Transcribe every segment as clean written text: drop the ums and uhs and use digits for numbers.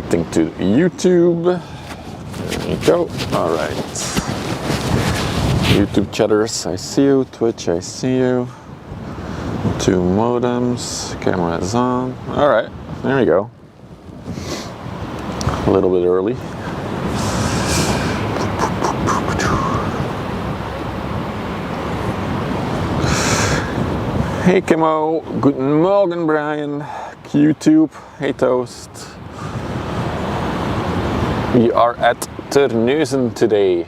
Connecting to YouTube. There you go. All right. YouTube chatters, I see you. Twitch, I see you. 2 modems. Camera is on. All right. There we go. A little bit early. Hey Kimo, guten Morgen Brian, YouTube, hey Toast. We are at Terneuzen today,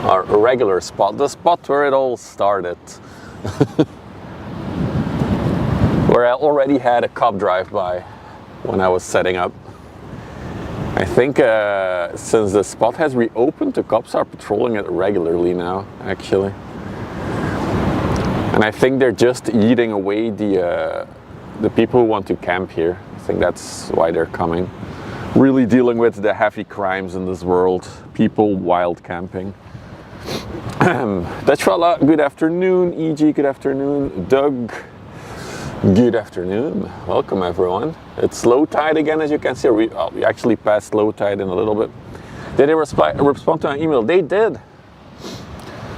our regular spot, the spot where it all started. Where I already had a cop drive by when I was setting up. I think since the spot has reopened, the cops are patrolling it regularly now, actually. And I think they're just eating away the people who want to camp here. I think that's why they're coming. Really dealing with the heavy crimes in this world. People wild camping. Dutchfella, good afternoon. EG, good afternoon. Doug, good afternoon. Welcome everyone. It's low tide again, as you can see. We actually passed low tide in a little bit. Did they respond to my email? They did.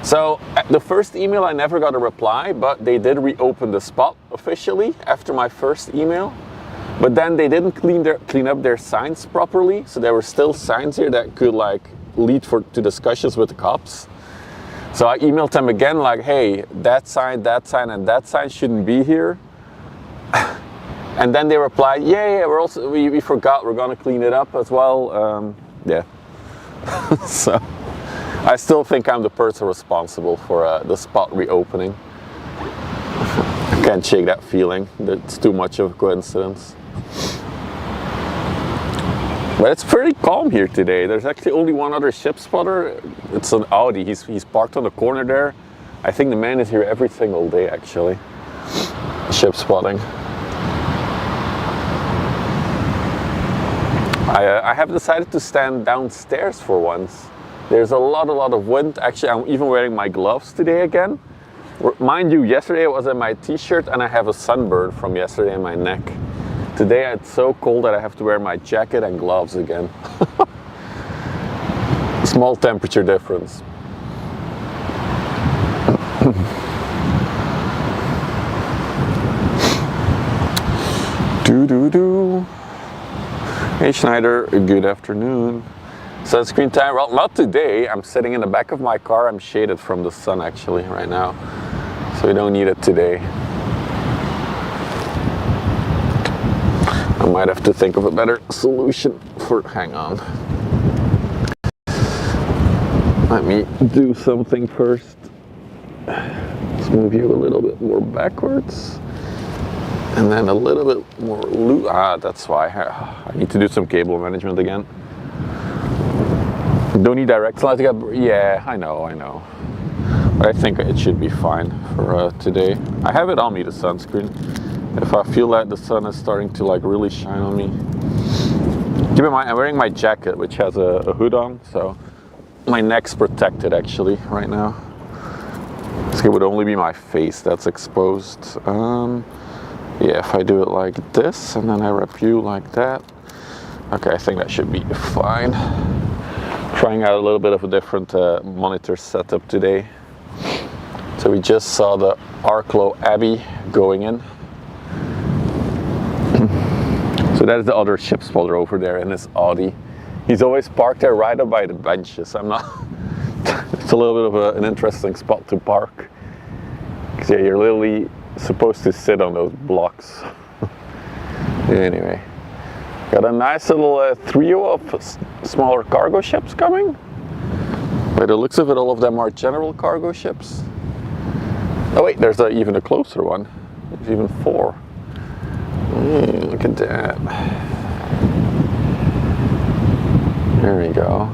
So the first email I never got a reply, but they did reopen the spot officially after my first email. But then they didn't clean up their signs properly, so there were still signs here that could like lead to discussions with the cops. So I emailed them again like, hey, that sign, and that sign shouldn't be here. And then they replied, yeah, we forgot, we're gonna clean it up as well. Yeah. So I still think I'm the person responsible for the spot reopening. I can't shake that feeling. It's too much of a coincidence. But it's pretty calm here today. There's actually only one other ship spotter. It's an Audi. He's parked on the corner there. I think the man is here every single day, actually. Ship spotting. I have decided to stand downstairs for once. There's a lot of wind. Actually, I'm even wearing my gloves today again. Mind you, yesterday I was in my t-shirt and I have a sunburn from yesterday in my neck. Today it's so cold that I have to wear my jacket and gloves again. Small temperature difference. Do. Hey Schneider, good afternoon. Sunscreen time, well, not today. I'm sitting in the back of my car. I'm shaded from the sun actually right now. So we don't need it today. I might have to think of a better solution for, hang on. Let me do something first. Let's move you a little bit more backwards. And then a little bit more loose. That's why. I need to do some cable management again. Don't need direct lighting up. Yeah, I know. But I think it should be fine for today. I have it on me, the sunscreen. If I feel that the sun is starting to like really shine on me. Keep in mind, I'm wearing my jacket, which has a hood on, so my neck's protected actually right now. So it would only be my face that's exposed. Yeah, if I do it like this and then I wrap you like that. Okay, I think that should be fine. Trying out a little bit of a different monitor setup today. So we just saw the Arklow Abbey going in. So that is the other ship spotter over there in this Audi. He's always parked there right up by the benches. I'm not. It's a little bit of an interesting spot to park. Because yeah, you're literally supposed to sit on those blocks. Anyway. Got a nice little trio of smaller cargo ships coming. By the looks of it, all of them are general cargo ships. Oh wait, there's even a closer one. There's even 4. Look at that. There we go.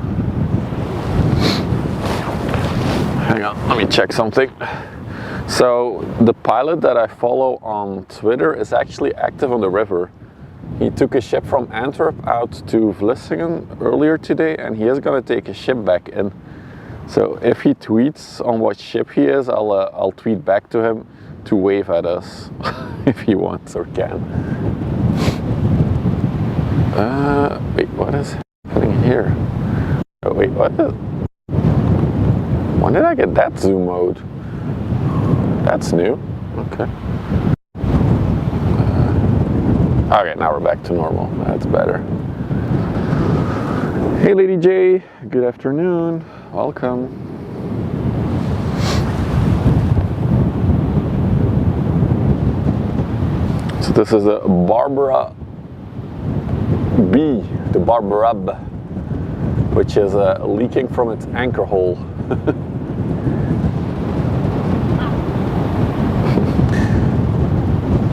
Hang on, let me check something. So the pilot that I follow on Twitter is actually active on the river. He took a ship from Antwerp out to Vlissingen earlier today, and he is going to take a ship back in. So if he tweets on what ship he is, I'll tweet back to him to wave at us if he wants or can. Wait, what is happening here? Oh, wait, what is... When did I get that zoom mode? That's new. Okay. Okay, now we're back to normal. That's better. Hey, Lady J. Good afternoon. Welcome. So this is a Barbara B, the Barbara B, which is leaking from its anchor hole.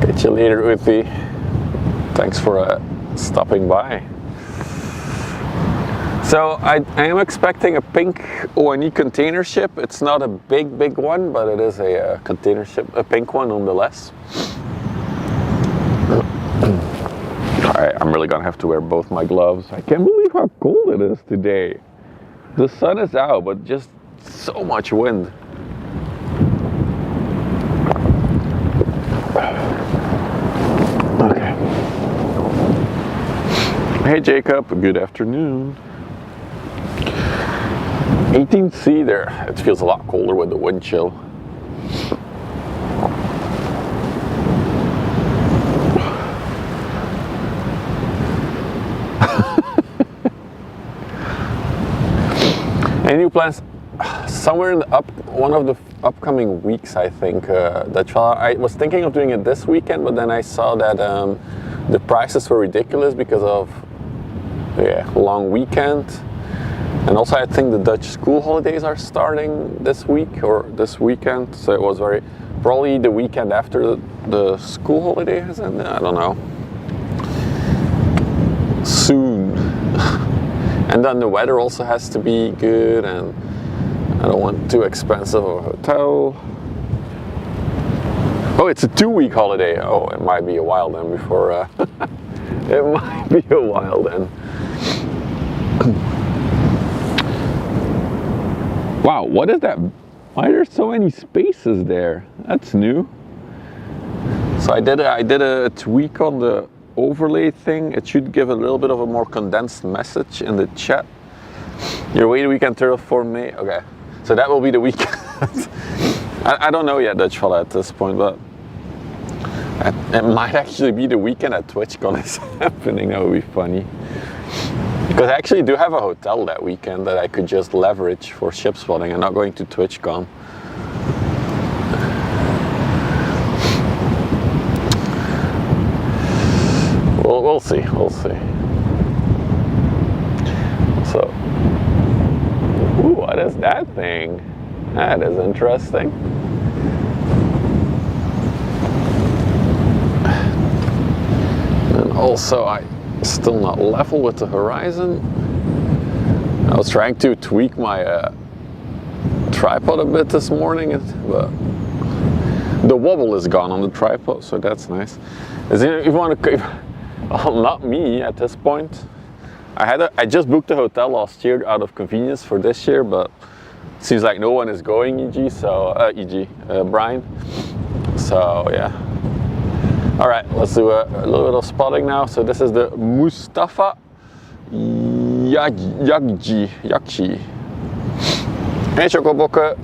Catch you later, Uthi. Thanks for stopping by. So I am expecting a pink O&E container ship. It's not a big one, but it is a container ship, a pink one nonetheless. Alright, I'm really gonna have to wear both my gloves. I can't believe how cold it is today. The sun is out, but just so much wind. Okay. Hey Jacob, good afternoon. 18C there. It feels a lot colder with the wind chill. Any new plans? Somewhere in one of the upcoming weeks, I think. I was thinking of doing it this weekend, but then I saw that the prices were ridiculous because of long weekend. And also I think the Dutch school holidays are starting this week or this weekend, so it was probably the weekend after the school holidays, and I don't know. Soon. And then the weather also has to be good, and I don't want too expensive of a hotel. Oh, it's a 2-week holiday. Oh, it might be a while then before it might be a while then. Wow, what is that? Why are there so many spaces there? That's new. So I did a tweak on the overlay thing. It should give a little bit of a more condensed message in the chat. Your away weekend 3rd of 4th May. Okay, so that will be the weekend. I don't know yet, Dutch fella, at this point, but it might actually be the weekend at TwitchCon is happening. That would be funny. Because I actually do have a hotel that weekend that I could just leverage for ship spotting and not going to TwitchCon. We'll see, we'll see. So, ooh, what is that thing? That is interesting. And also, I still not level with the horizon. I was trying to tweak my tripod a bit this morning, but the wobble is gone on the tripod, so that's nice. If you want to, well, not me at this point. I just booked a hotel last year out of convenience for this year, but it seems like no one is going, Brian. So yeah. All right, let's do a little bit of spotting now. So this is the Mustafa Yakchi. Hey Chocobokke.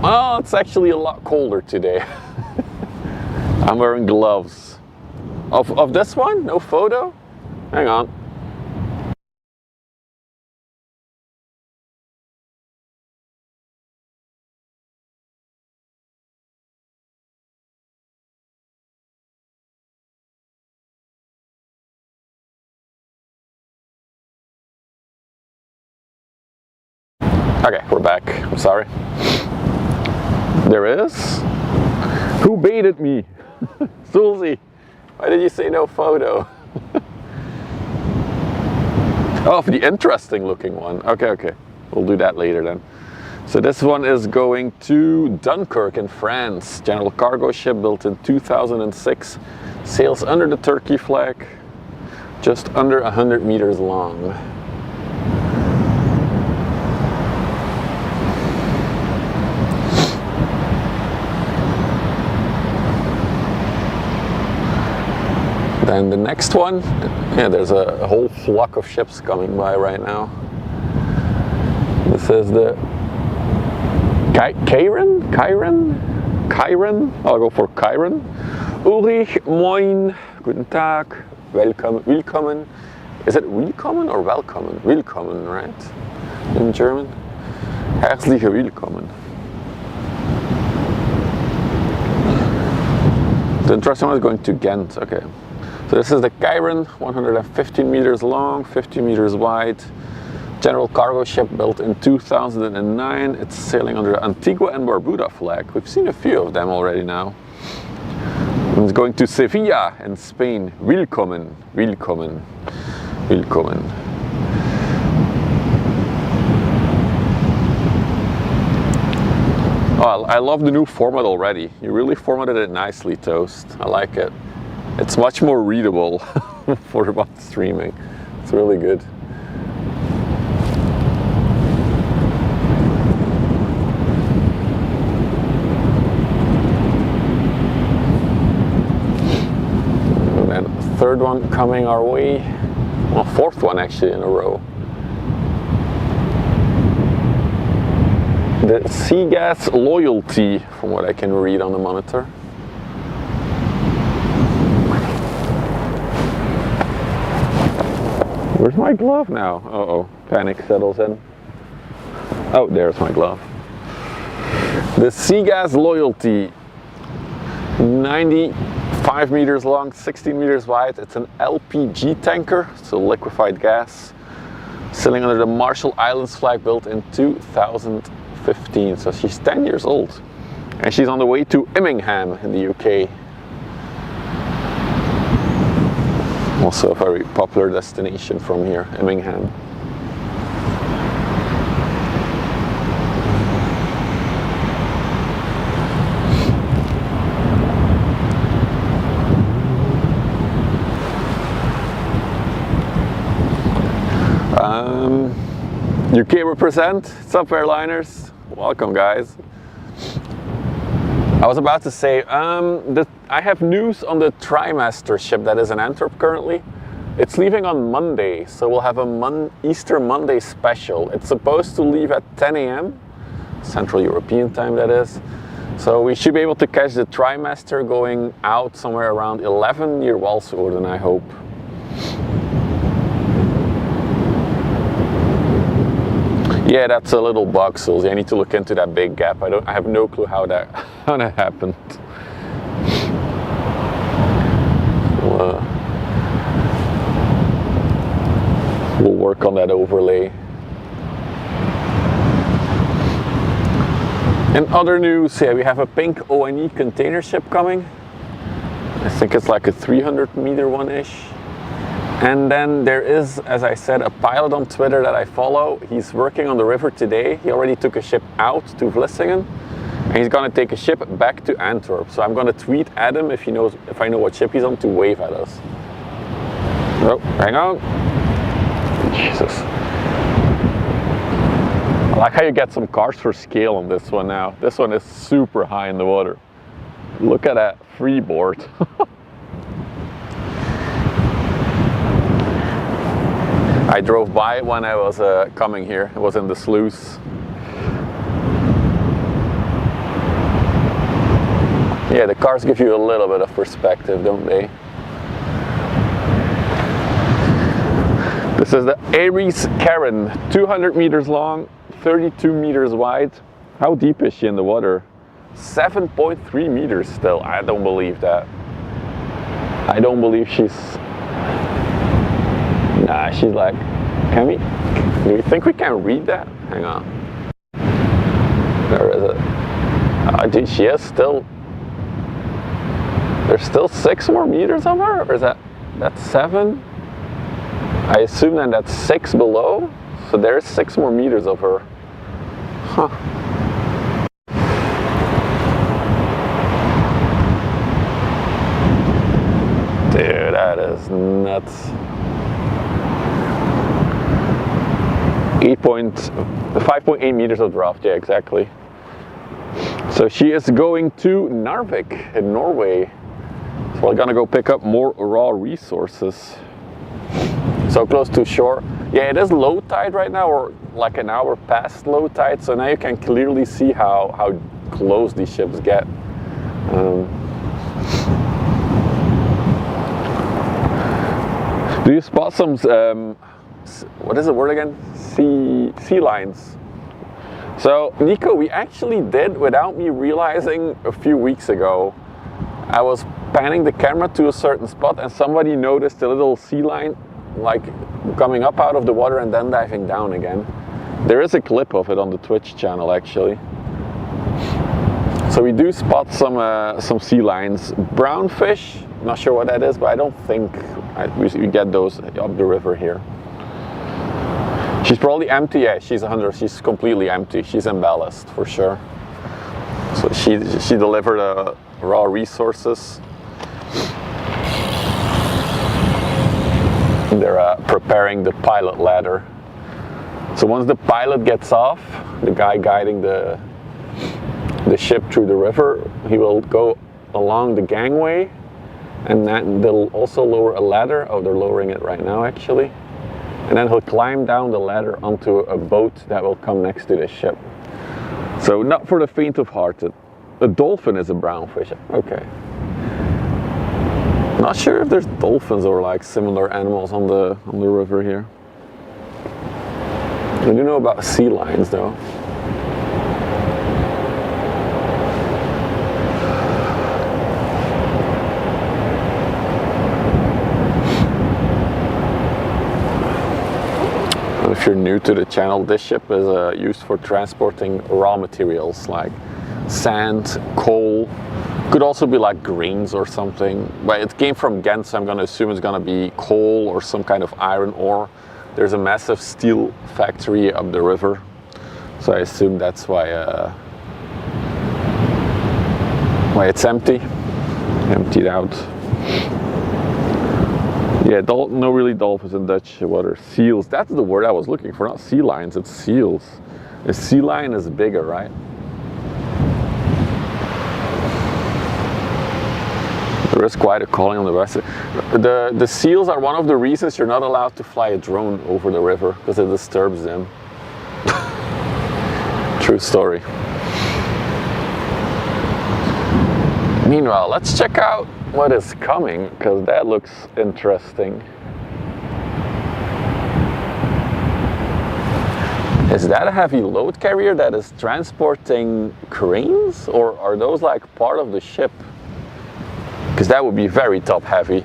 Oh, it's actually a lot colder today. I'm wearing gloves. Of this one? No photo? Hang on. Okay, we're back. I'm sorry. There is? Who baited me? Sulzy, why did you say no photo? Oh, for the interesting looking one. Okay. We'll do that later then. So this one is going to Dunkirk in France. General cargo ship built in 2006. Sails under the Turkey flag. Just under 100 meters long. then the next one, yeah, there's a whole flock of ships coming by right now. This is the Kyren? I'll go for Kyren. Ulrich, moin, guten Tag, willkommen. Is it willkommen or welkommen? Willkommen, right? In German. Herzliche willkommen. The interesting one is going to Ghent, okay. So this is the Kyren, 115 meters long, 50 meters wide. General cargo ship built in 2009. It's sailing under the Antigua and Barbuda flag. We've seen a few of them already now. And it's going to Sevilla in Spain. Willkommen, willkommen, willkommen. Oh, I love the new format already. You really formatted it nicely, Toast. I like it. It's much more readable for about streaming. It's really good. And then third one coming our way. Well, fourth one actually in a row. The Sea Gas Loyalty, from what I can read on the monitor. Where's my glove now? Uh-oh, panic settles in. Oh, there's my glove. The Sea Gas Loyalty, 95 meters long, 16 meters wide. It's an LPG tanker, so liquefied gas, sailing under the Marshall Islands flag, built in 2015. So she's 10 years old, and she's on the way to Immingham in the UK. Also a very popular destination from here, Immingham. UK represent, sup airliners, welcome guys. I was about to say, I have news on the Trimester ship that is in Antwerp currently. It's leaving on Monday, so we'll have a Easter Monday special. It's supposed to leave at 10 a.m. Central European time, that is. So we should be able to catch the Trimester going out somewhere around 11 near Walsvoorden, I hope. Yeah, that's a little bug, Susie. I need to look into that big gap. I have no clue how that happened. We'll work on that overlay. In other news, yeah, we have a pink O&E container ship coming. I think it's like a 300 meter one-ish. And then there is, as I said, a pilot on Twitter that I follow. He's working on the river today. He already took a ship out to Vlissingen, and he's going to take a ship back to Antwerp. So I'm going to tweet at him if I know what ship he's on, to wave at us. Oh, hang on. Jesus. I like how you get some cars for scale on this one now. This one is super high in the water. Look at that freeboard. I drove by it when I was coming here. It was in the sluice. Yeah, the cars give you a little bit of perspective, don't they? This is the Aries Karen, 200 meters long, 32 meters wide. How deep is she in the water? 7.3 meters still. I don't believe that. I don't believe she's... Nah, she's like, do you think we can read that? Hang on. Where is it? Dude, she is still, there's still 6 more meters of her? Or is that's 7? I assume then that's 6 below. So there's 6 more meters of her. Huh. Dude, that is nuts. 5.8 meters of draft, yeah, exactly. So she is going to Narvik in Norway. So we're gonna go pick up more raw resources. So close to shore. Yeah, it is low tide right now, or like an hour past low tide. So now you can clearly see how close these ships get. Do you spot some, what is the word again? Sea lions. So Nico, we actually did, without me realizing a few weeks ago, I was panning the camera to a certain spot and somebody noticed a little sea lion like coming up out of the water and then diving down again. There is a clip of it on the Twitch channel actually. So we do spot some sea lions. Brown fish, not sure what that is, but I don't think we get those up the river here. She's probably empty. Yeah, she's 100. She's completely empty. She's in ballast for sure. So she delivered raw resources. They're preparing the pilot ladder. So once the pilot gets off, the guy guiding the ship through the river, he will go along the gangway, and then they'll also lower a ladder. Oh, they're lowering it right now actually. And then he'll climb down the ladder onto a boat that will come next to the ship. So not for the faint of heart. A dolphin is a brown fish. Okay. Not sure if there's dolphins or like similar animals on the river here. I do know about sea lions though. If you're new to the channel, this ship is used for transporting raw materials like sand, coal, could also be like grains or something. But it came from Ghent, so I'm going to assume it's going to be coal or some kind of iron ore. There's a massive steel factory up the river, so I assume that's why it's emptied out. Yeah, no really dolphins in Dutch water. Seals, that's the word I was looking for, not sea lions, it's seals. A sea lion is bigger, right? There is quite a calling on the west. The seals are one of the reasons you're not allowed to fly a drone over the river, because it disturbs them. True story. Meanwhile, let's check out what is coming, because that looks interesting. Is that a heavy load carrier that is transporting cranes, or are those like part of the ship? Because that would be very top heavy.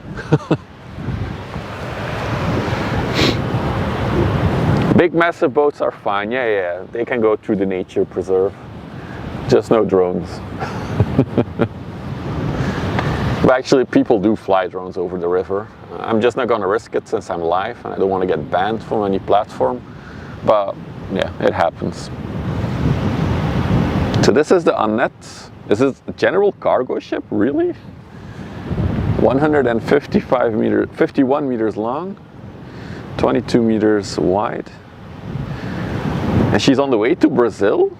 Big massive boats are fine, yeah, they can go through the nature preserve. Just no drones. But actually people do fly drones over the river. I'm just not gonna risk it since I'm live and I don't want to get banned from any platform. But yeah, it happens. So this is the Annette. This is a general cargo ship, really? 51 meters long, 22 meters wide. And she's on the way to Brazil?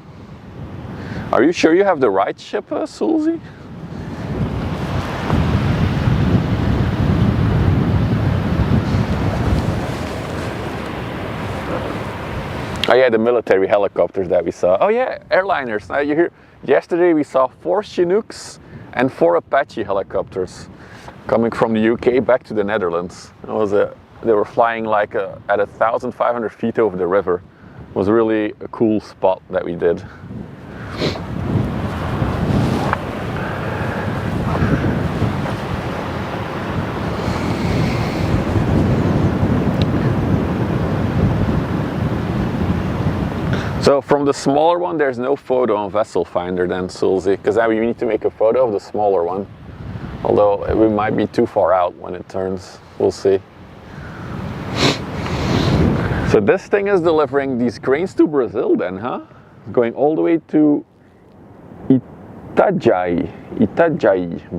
Are you sure you have the right ship, Sulzi? Oh yeah, the military helicopters that we saw. Oh yeah, airliners. Now you hear, yesterday we saw 4 Chinooks and 4 Apache helicopters coming from the UK back to the Netherlands. They were flying like at 1,500 feet over the river. It was really a cool spot that we did. So from the smaller one, there's no photo on Vessel Finder then, Sulzi, because now we need to make a photo of the smaller one. Although we might be too far out when it turns, we'll see. So this thing is delivering these cranes to Brazil then, huh? Going all the way to Itajaí,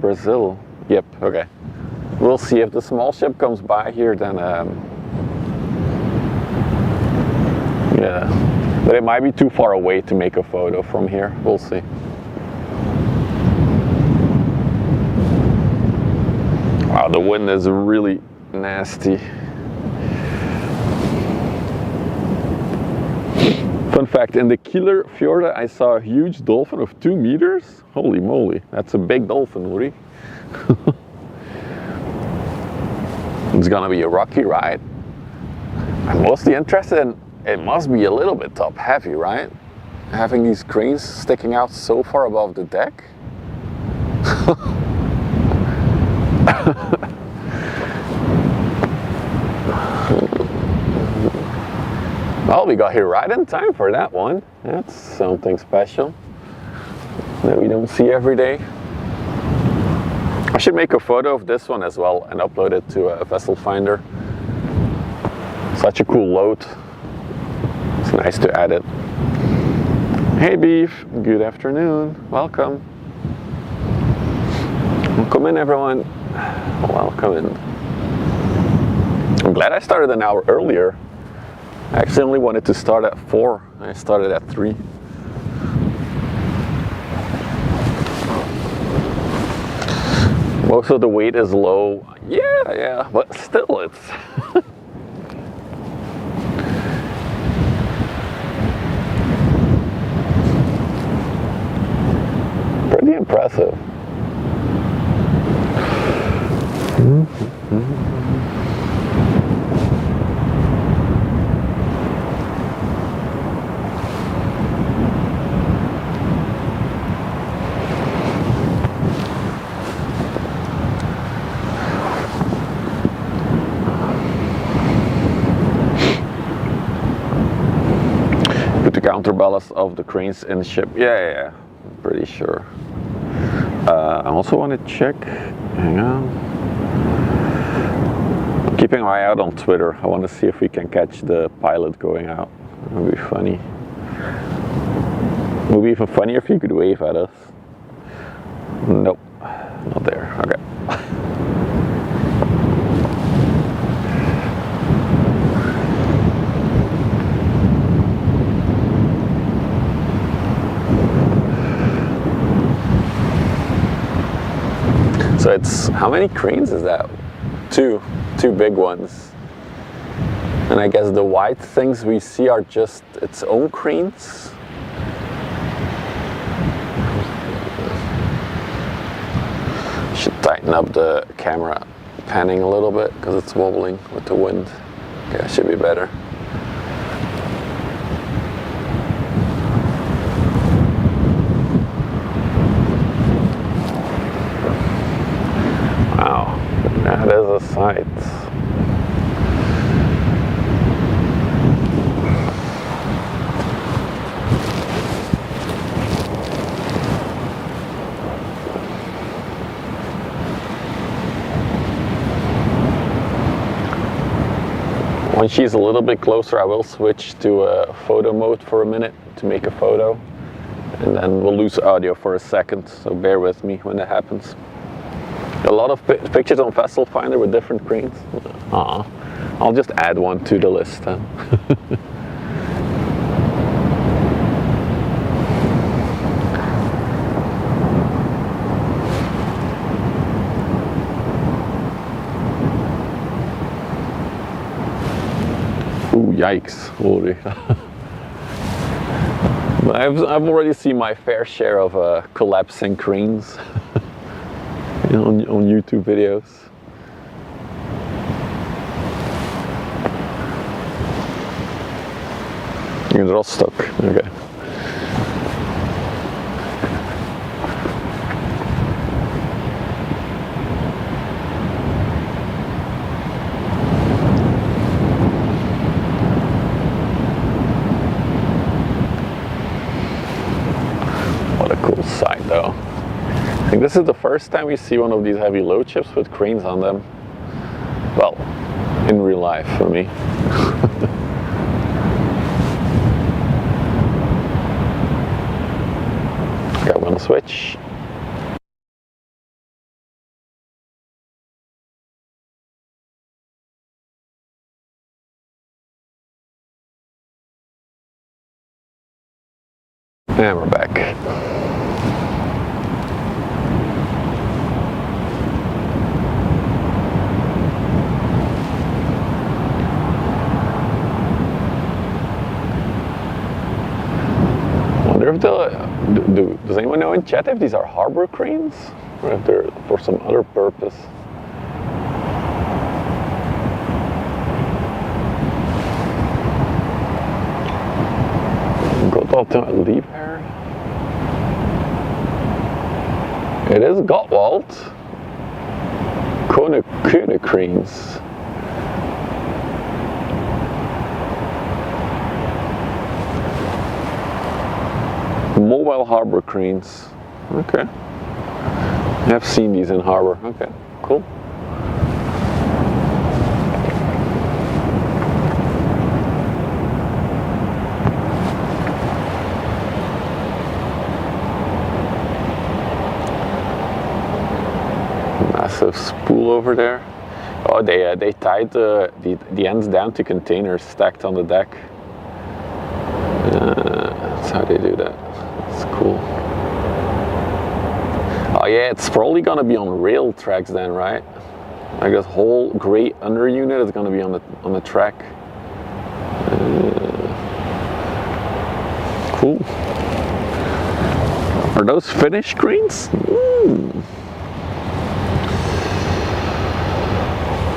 Brazil. Yep, okay. We'll see if the small ship comes by here then, yeah. But it might be too far away to make a photo from here. We'll see. Oh, the wind is really nasty. Fun fact, in the Kieler Fjord I saw a huge dolphin of 2 meters. Holy moly, that's a big dolphin, Uri. It's gonna be a rocky ride. I'm mostly interested in, it must be a little bit top heavy, right? Having these cranes sticking out so far above the deck. Well, we got here right in time for that one. That's something special that we don't see every day. I should make a photo of this one as well and upload it to a vessel finder. Such a cool load. It's nice to add it. Hey Beef, good afternoon. Welcome. Welcome in, everyone. Welcome in. I'm glad I started an hour earlier. I actually only wanted to start at 4. I started at 3. Most of the weight is low. Yeah, but still it's... pretty impressive. Put the counterbalance of the cranes in the ship. Yeah, I'm pretty sure. I also want to check, hang on. I'm keeping an eye out on Twitter. I want to see if we can catch the pilot going out. That would be funny. It would be even funnier if he could wave at us. Nope, not there. Okay. So it's, how many cranes is that? Two big ones. And I guess the white things we see are just its own cranes. Should tighten up the camera panning a little bit because it's wobbling with the wind. Okay, that should be better. Wow, that is a sight. When she's a little bit closer, I will switch to photo mode for a minute to make a photo, and then we'll lose audio for a second, so bear with me when that happens. A lot of pictures on Vessel Finder with different cranes. I'll just add one to the list then. Ooh, yikes, holy. I've already seen my fair share of collapsing cranes on YouTube videos. You're all stuck, okay. Sight though. I think this is the first time we see one of these heavy load ships with cranes on them. Well, in real life for me. Okay, I'm gonna switch. And we're back. Does anyone know in chat if these are harbor cranes or if they're for some other purpose? Ultimate leap here. It is Gottwald. Kone cranes. Mobile harbor cranes. Okay. I've seen these in harbor. Okay, cool. Massive spool over there. Oh, they tied the ends down to containers stacked on the deck. That's how they do that. That's cool. Oh yeah, it's probably gonna be on rail tracks then, right? Like this whole gray under unit is gonna be on the track. Cool. Are those Finnish screens?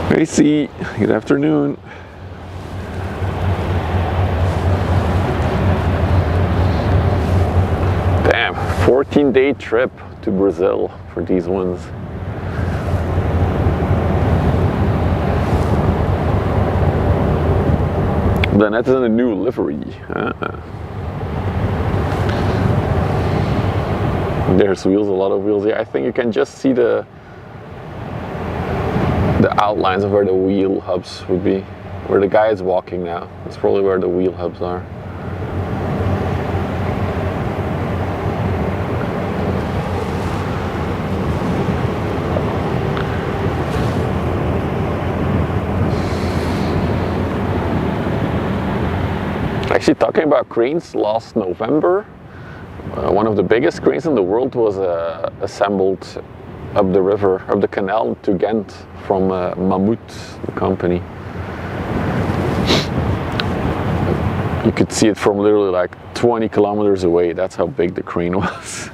Hey, see. Good afternoon. Damn, 14-day trip to Brazil for these ones. Then that's in a new livery. There's wheels, a lot of wheels here. I think you can just see the outlines of where the wheel hubs would be. Where the guy is walking now. That's probably where the wheel hubs are. Actually, talking about cranes, last November, one of the biggest cranes in the world was assembled up the river, up the canal to Ghent from Mammoet, the company. You could see it from literally like 20 kilometers away. That's how big the crane was.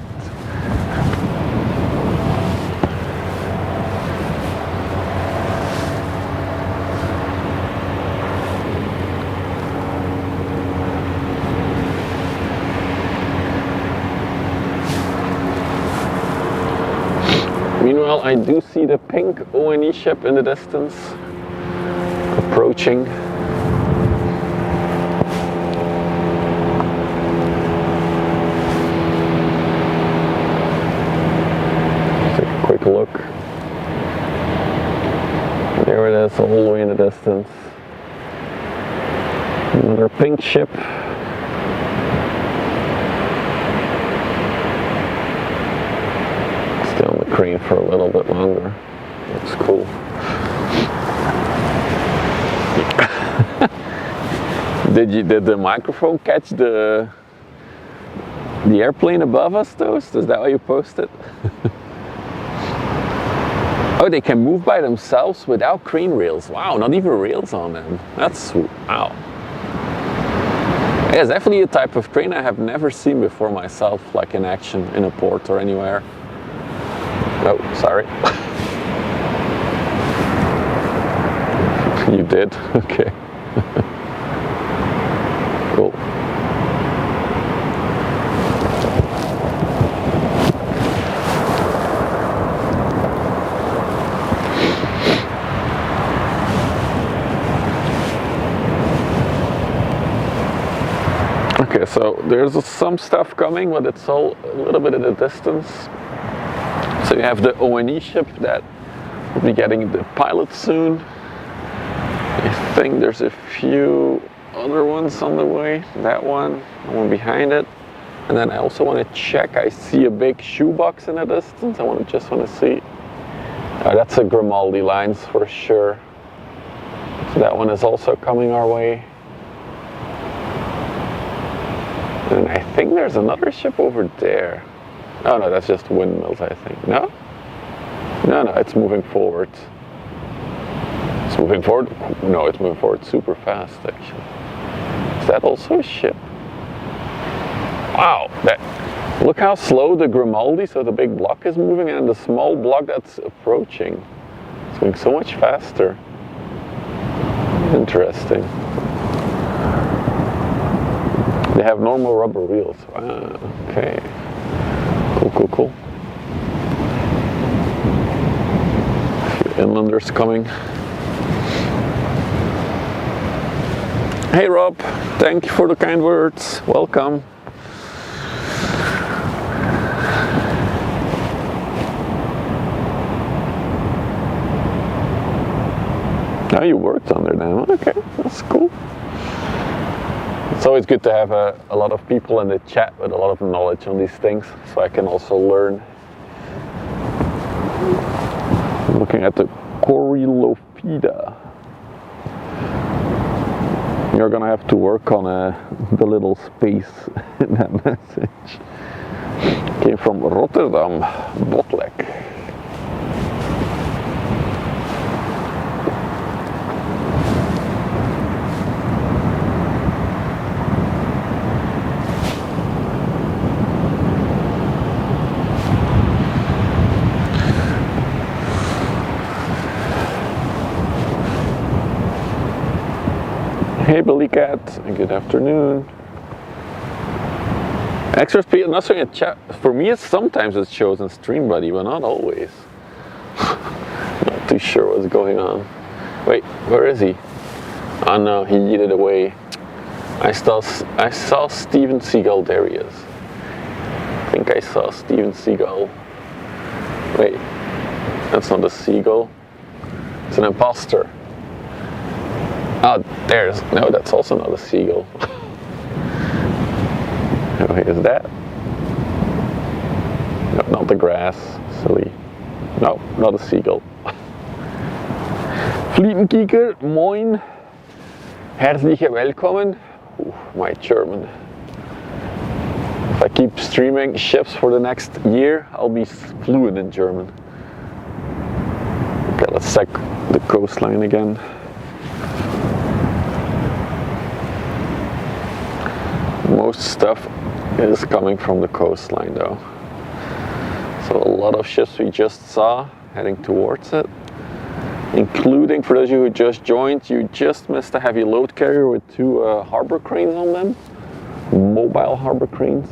Meanwhile, I do see the pink O&E ship in the distance, approaching. Take a quick look. There it is, all the way in the distance. Another pink ship. Stay on the crane for a little bit longer. Looks cool. Did the microphone catch the airplane above us, Toast? Is that why you posted? Oh, they can move by themselves without crane rails. Wow, not even rails on them. That's wow. Yeah, it's definitely a type of crane I have never seen before myself, like in action in a port or anywhere. Oh, sorry. You did? Okay. Cool. Okay, so there's some stuff coming, but it's all a little bit in the distance. So you have the O&E ship that will be getting the pilot soon. I think there's a few other ones on the way. That one behind it. And then I also want to check, I see a big shoebox in the distance. Just want to see. That's a Grimaldi lines for sure. So that one is also coming our way. And I think there's another ship over there. Oh no, that's just windmills, I think. No? No, it's moving forward. It's moving forward? No, it's moving forward super fast, actually. Is that also a ship? Wow, look how slow the Grimaldi, so the big block is moving, and the small block that's approaching. It's going so much faster. Interesting. They have normal rubber wheels. Okay. Cool. A few inlanders coming. Hey Rob, thank you for the kind words. Welcome. Now you worked on there now. Okay, that's cool. It's always good to have a lot of people in the chat with a lot of knowledge on these things, so I can also learn. I'm looking at the Corylophida. You're gonna have to work on the little space in that message. Came from Rotterdam, Botlek. Hey Billy Cat, good afternoon. Extra speed, not showing a chat. For me, sometimes it shows in StreamBuddy, but not always. Not too sure what's going on. Wait, where is he? Oh no, he yeeted away. I saw Steven Seagal. There he is. I think I saw Steven Seagal. Wait, that's not a seagull. It's an imposter. Oh, no, that's also not a seagull. Wait, is that? No, not the grass, silly. No, not a seagull. Fliegenkieker, moin. Herzliche willkommen. Ooh, my German. If I keep streaming ships for the next year, I'll be fluent in German. Okay, let's check the coastline again. Most stuff is coming from the coastline though. So a lot of ships we just saw heading towards it. Including, for those of you who just joined, you just missed a heavy load carrier with two harbor cranes on them. Mobile harbor cranes.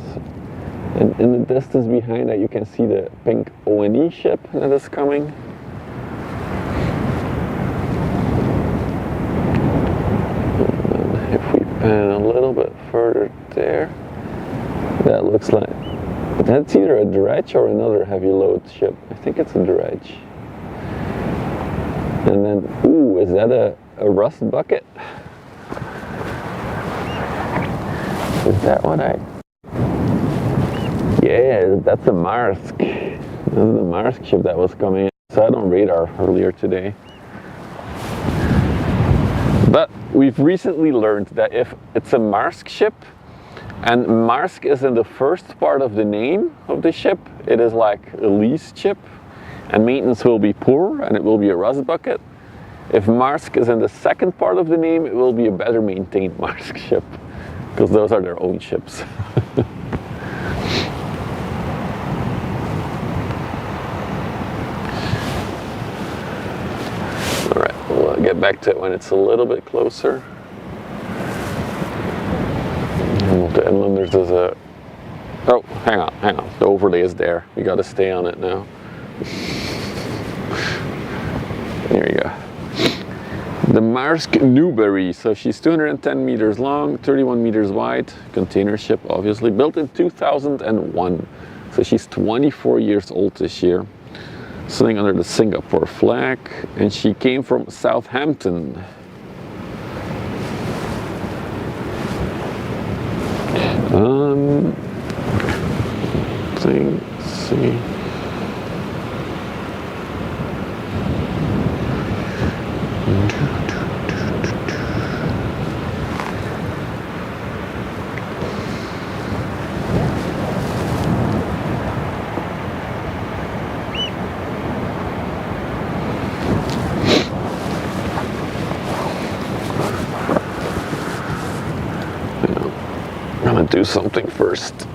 And in the distance behind that you can see the pink O&E ship that is coming. And a little bit further there, that looks like, that's either a dredge or another heavy load ship. I think it's a dredge. And then, ooh, is that a rust bucket? Is that what yeah, that's a Maersk. That's the Maersk ship that was coming in. So I saw it on radar earlier today. But we've recently learned that if it's a Maersk ship, and Maersk is in the first part of the name of the ship, it is like a leased ship, and maintenance will be poor, and it will be a rust bucket. If Maersk is in the second part of the name, it will be a better maintained Maersk ship, because those are their own ships. We'll get back to it when it's a little bit closer. And the inlanders does a... Oh, hang on. The overlay is there. We got to stay on it now. There you go. The Maersk Newberry. So she's 210 meters long, 31 meters wide. Container ship, obviously. Built in 2001. So she's 24 years old this year. Sitting under the Singapore flag, and she came from Southampton. Let's see. Do something first.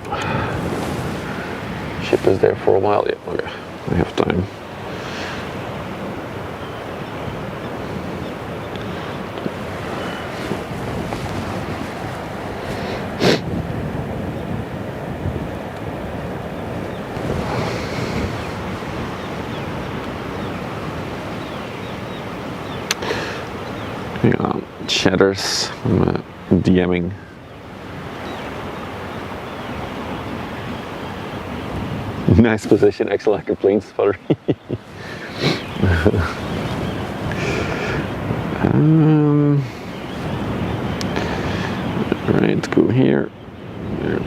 Ship is there for a while. Yeah, okay. I have time. Yeah, Shatters. I'm DMing. Nice position, excellent like a plane spotter. Right, go here. There.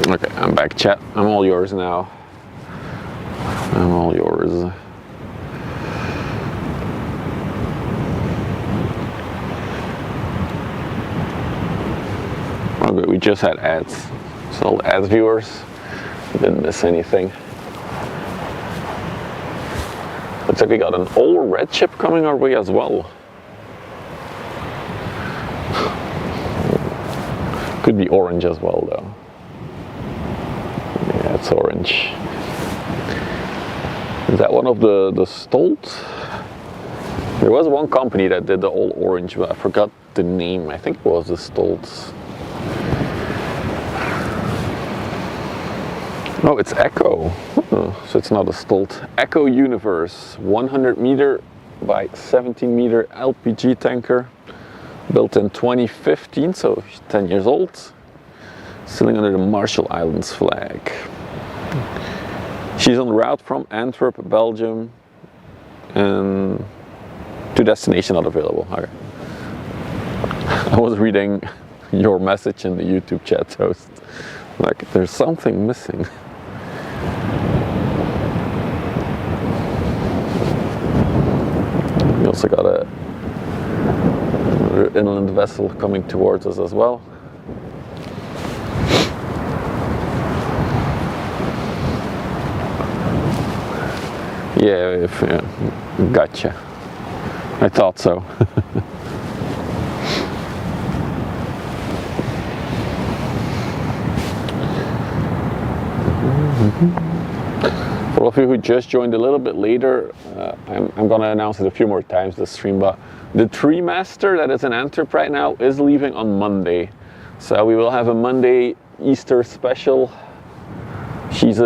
Okay, I'm back, chat. I'm all yours now. I'm all yours. Okay, we just had ads. So all ads viewers didn't miss anything. Looks like we got an old red ship coming our way as well. Could be orange as well though. Yeah, it's orange. Is that one of the Stolt? There was one company that did the all orange, but I forgot the name. I think it was the Stolts. No, it's Echo. Oh, so it's not a Stolt. Echo Universe, 100 meter by 17 meter LPG tanker, built in 2015, so 10 years old. Sailing under the Marshall Islands flag. She's on route from Antwerp, Belgium, and to destination not available. Okay. I was reading your message in the YouTube chat host. Like, there's something missing. We also got another inland vessel coming towards us as well. Yeah, gotcha. I thought so. For all of you who just joined a little bit later, I'm going to announce it a few more times this stream, but the Tree Master that is in Antwerp right now is leaving on Monday. So we will have a Monday Easter special. She's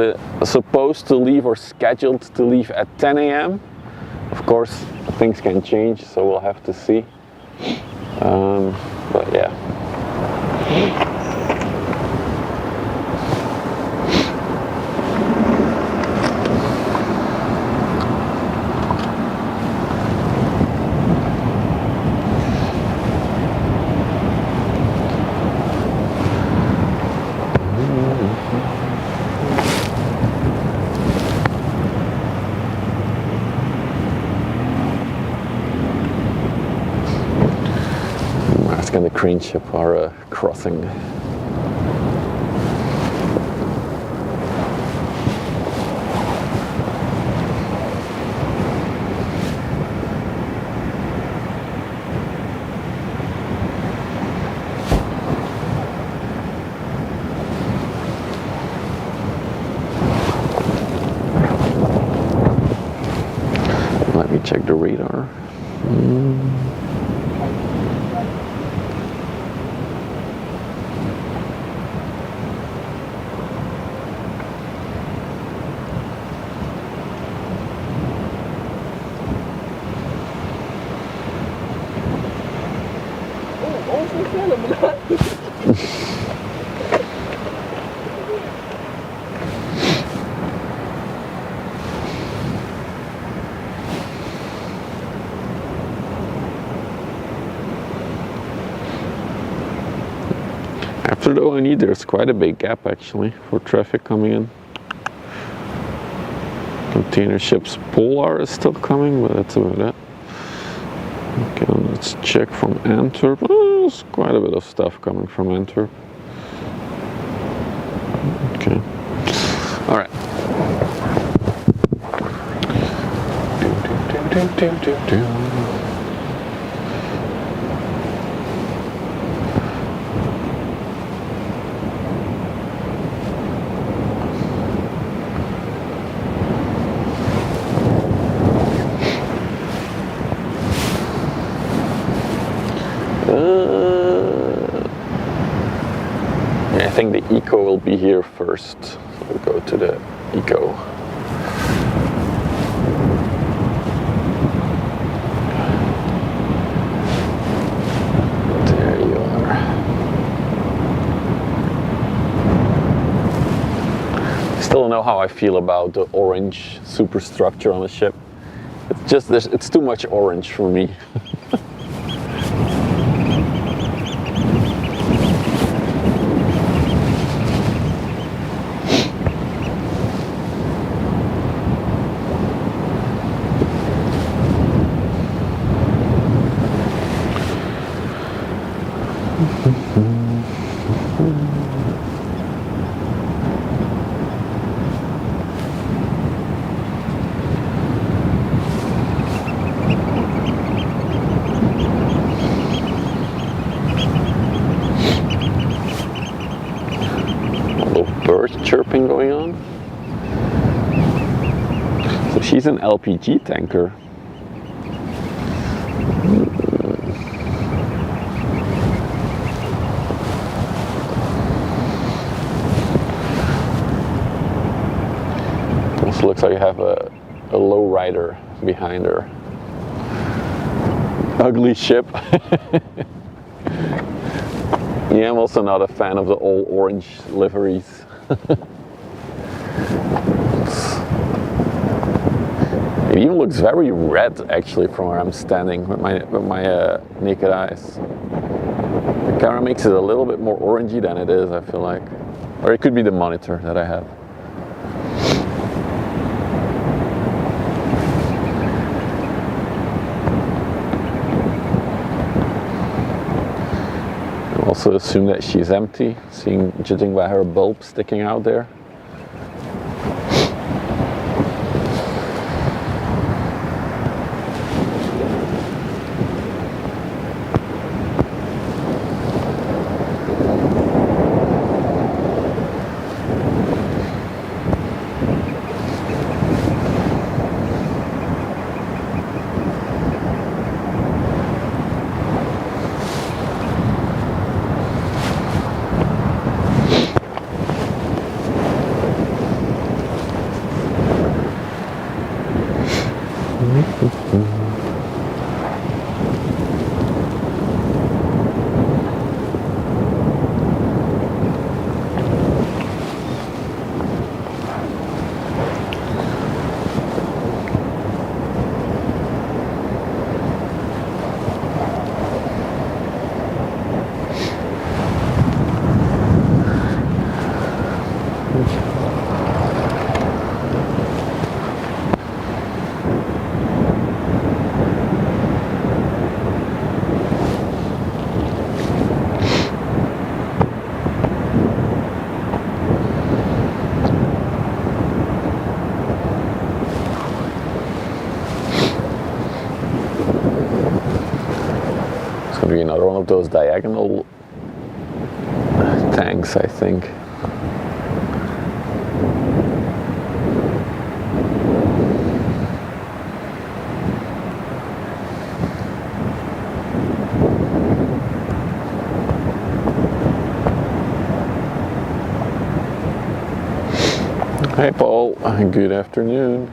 supposed to leave or scheduled to leave at 10 a.m. Of course, things can change, so we'll have to see. But yeah. And the crane ship are crossing. Let me check the radar. After the O&E, there's quite a big gap actually for traffic coming in. Container ships Polar is still coming, but that's about it. Okay, let's check from Antwerp. Oh, there's quite a bit of stuff coming from Antwerp. Okay. All right. I think the Eco will be here first. So we'll go to the Eco. There you are. Still don't know how I feel about the orange superstructure on the ship. It's just, it's too much orange for me. Chirping going on. So she's an LPG tanker. Also looks like you have a low rider behind her. Ugly ship. Yeah, I'm also not a fan of the all orange liveries. It even looks very red actually from where I'm standing with my naked eyes. The camera makes it a little bit more orangey than it is, I feel like. Or it could be the monitor that I have. I also assume that she's empty, judging by her bulb sticking out there. Be another one of those diagonal tanks, I think. Hi Paul, good afternoon.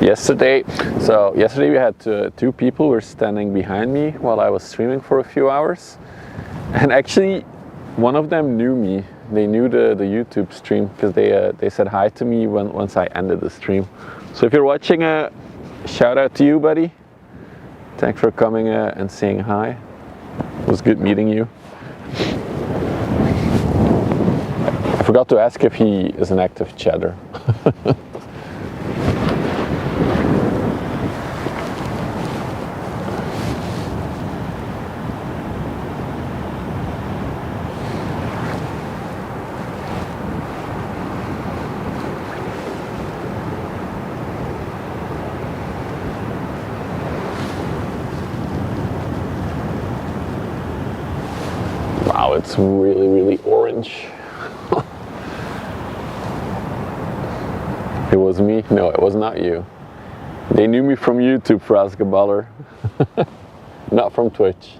Yesterday we had two people were standing behind me while I was streaming for a few hours, and actually one of them knew me. They knew the YouTube stream because they said hi to me once I ended the stream. So if you're watching, shout out to you, buddy. Thanks for coming and saying hi. It was good meeting you. I forgot to ask if he is an active chatter. Wow, it's really, really orange. It was me? No, it was not you. They knew me from YouTube, Frasgeballer. Not from Twitch.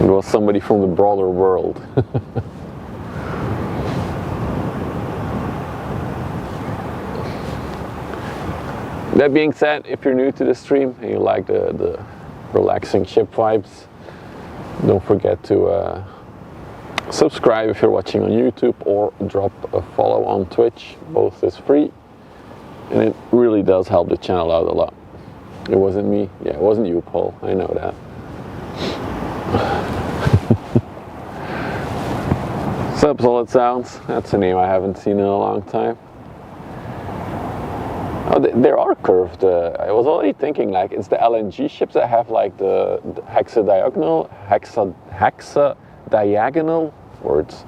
It was somebody from the broader world. That being said, if you're new to the stream and you like the relaxing ship vibes, don't forget to subscribe if you're watching on YouTube, or drop a follow on Twitch. Both is free, and it really does help the channel out a lot. It wasn't me. Yeah, it wasn't you, Paul. I know that. Sup, Solid Sounds. That's a name I haven't seen in a long time. Oh, they are curved. I was already thinking, like, it's the LNG ships that have like the hexadiagonal words.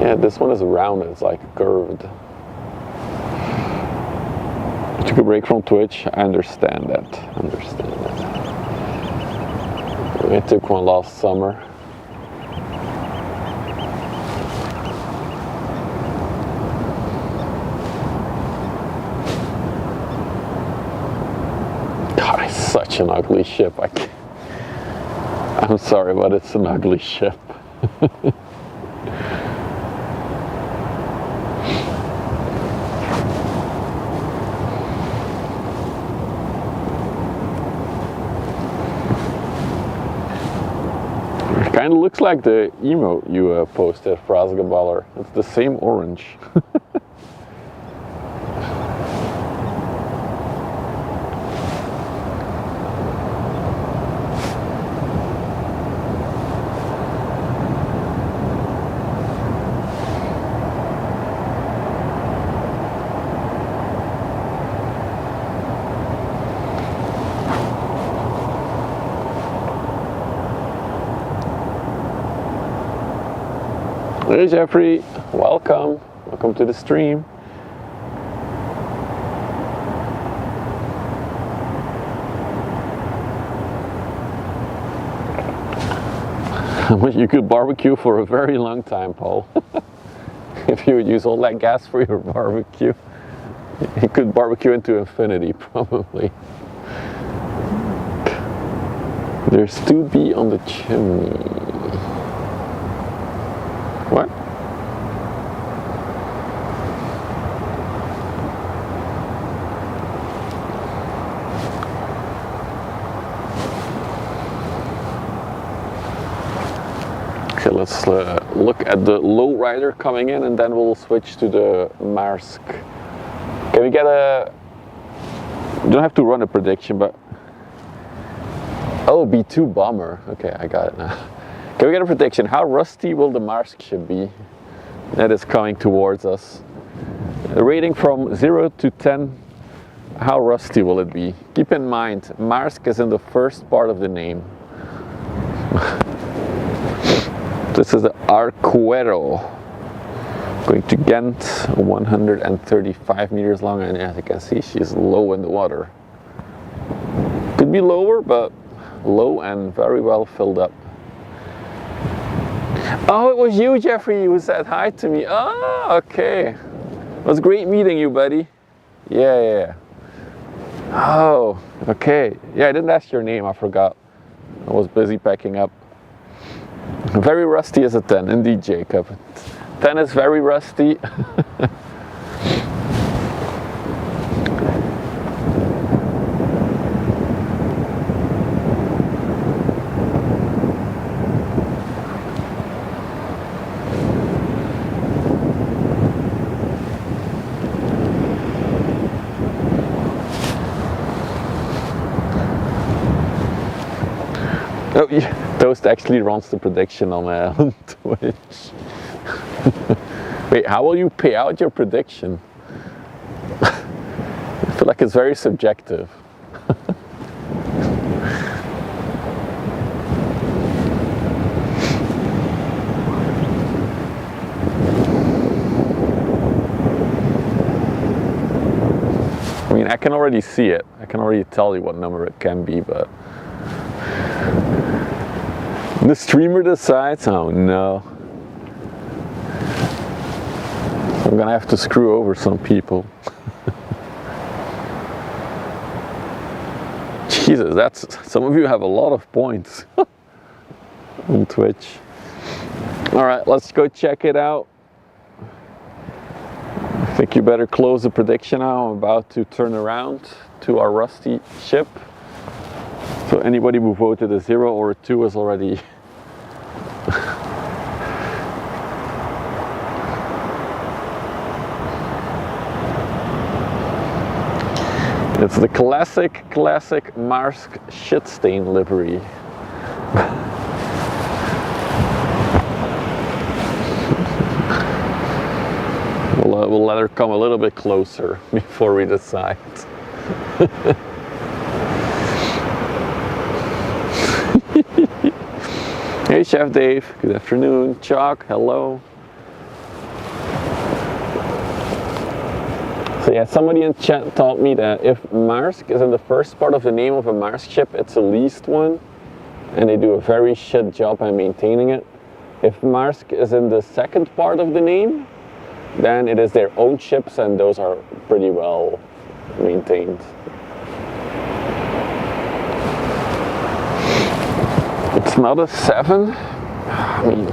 Yeah, this one is rounded. It's like curved. Took a break from Twitch. I understand that. I took one last summer. Such an ugly ship. I'm sorry, but it's an ugly ship. It kind of looks like the emote you posted, Frasgeballer. It's the same orange. Hey Jeffrey, welcome to the stream. You could barbecue for a very long time, Paul. If you would use all that gas for your barbecue, you could barbecue into infinity, probably. There's 2B on the chimney. What? Okay, let's look at the lowrider coming in, and then we'll switch to the Maersk. Can we get a... You don't have to run a prediction, but... Oh, B2 bomber. Okay, I got it now. Can we get a prediction? How rusty will the Maersk ship be that is coming towards us? A rating from 0 to 10, how rusty will it be? Keep in mind, Maersk is in the first part of the name. This is the Arquero, going to Ghent, 135 meters long, and as you can see, she's low in the water. Could be lower, but low and very well filled up. Oh, it was you, Jeffrey, who said hi to me. Oh, okay. It was great meeting you, buddy. Yeah. Oh, okay. Yeah, I didn't ask your name, I forgot. I was busy packing up. Very rusty as a 10, indeed, Jacob. 10 is very rusty. Oh, yeah. Toast actually runs the prediction on Twitch. Wait, how will you pay out your prediction? I feel like it's very subjective. I mean, I can already see it. I can already tell you what number it can be, but the streamer decides. Oh no. I'm gonna have to screw over some people. Jesus, some of you have a lot of points on Twitch. All right, let's go check it out. I think you better close the prediction now. I'm about to turn around to our rusty ship. So anybody who voted a 0 or a 2 is already It's the classic Maersk shit stain livery. We'll let her come a little bit closer before we decide. Hey Chef Dave, good afternoon. Chuck, hello. So yeah, somebody in chat taught me that if Maersk is in the first part of the name of a Maersk ship, it's a leased one, and they do a very shit job at maintaining it. If Maersk is in the second part of the name, then it is their own ships, and those are pretty well maintained. It's not a 7. I mean,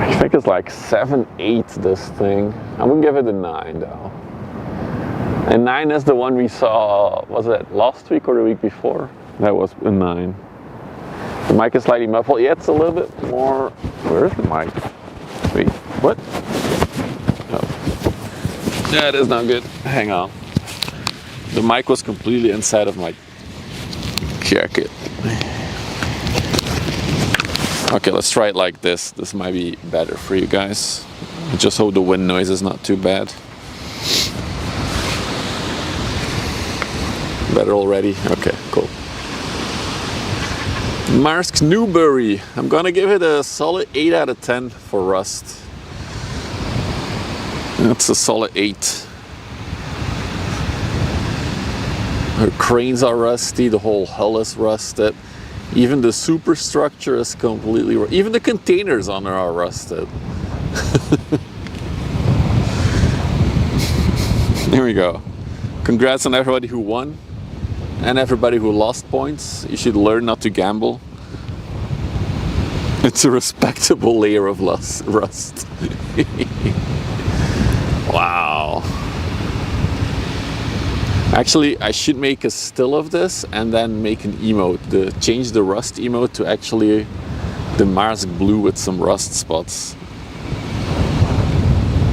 I think it's like 7, 8, this thing. I'm gonna give it a 9 though. And 9 is the one we saw, was it last week or the week before? That was a 9. The mic is slightly muffled. Yeah, it's a little bit more. Where is the mic? Wait, what? Oh. That is not good. Hang on. The mic was completely inside of my jacket. Okay, let's try it like this. This might be better for you guys. I just hope the wind noise is not too bad. Better already? Okay, cool. Maersk Newbury. I'm gonna give it a solid 8 out of 10 for rust. That's a solid 8. Her cranes are rusty, the whole hull is rusted. Even the superstructure is completely rusted. Even the containers on her are rusted. Here we go. Congrats on everybody who won and everybody who lost points. You should learn not to gamble. It's a respectable layer of rust. Wow. Actually, I should make a still of this and then make an emote. Change the rust emote to actually the Maersk blue with some rust spots.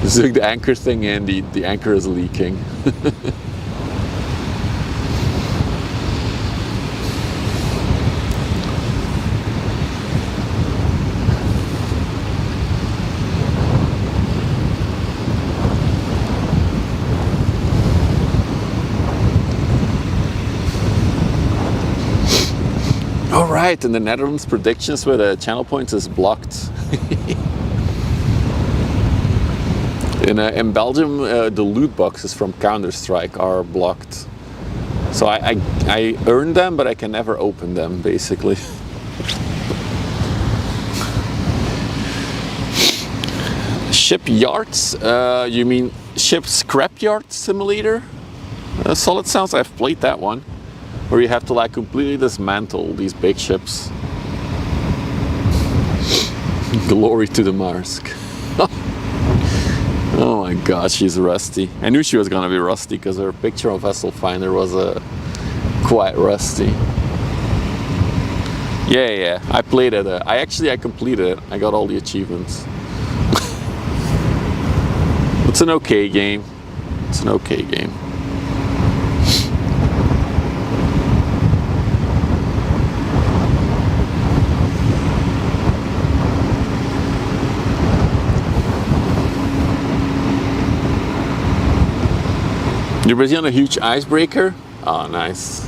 Just like the anchor thing, and the anchor is leaking. Alright, in the Netherlands, predictions with channel points is blocked. In Belgium, the loot boxes from Counter-Strike are blocked. So I earn them, but I can never open them, basically. Shipyards? You mean Ship Scrapyard Simulator? Solid Sounds, I've played that one. Where you have to like completely dismantle these big ships. Glory to the Marsk. Oh my god, she's rusty. I knew she was gonna be rusty because her picture on Vessel Finder was quite rusty. Yeah, I played it. I completed it. I got all the achievements. It's an okay game. It's an okay game. You're busy on a huge icebreaker? Oh, nice.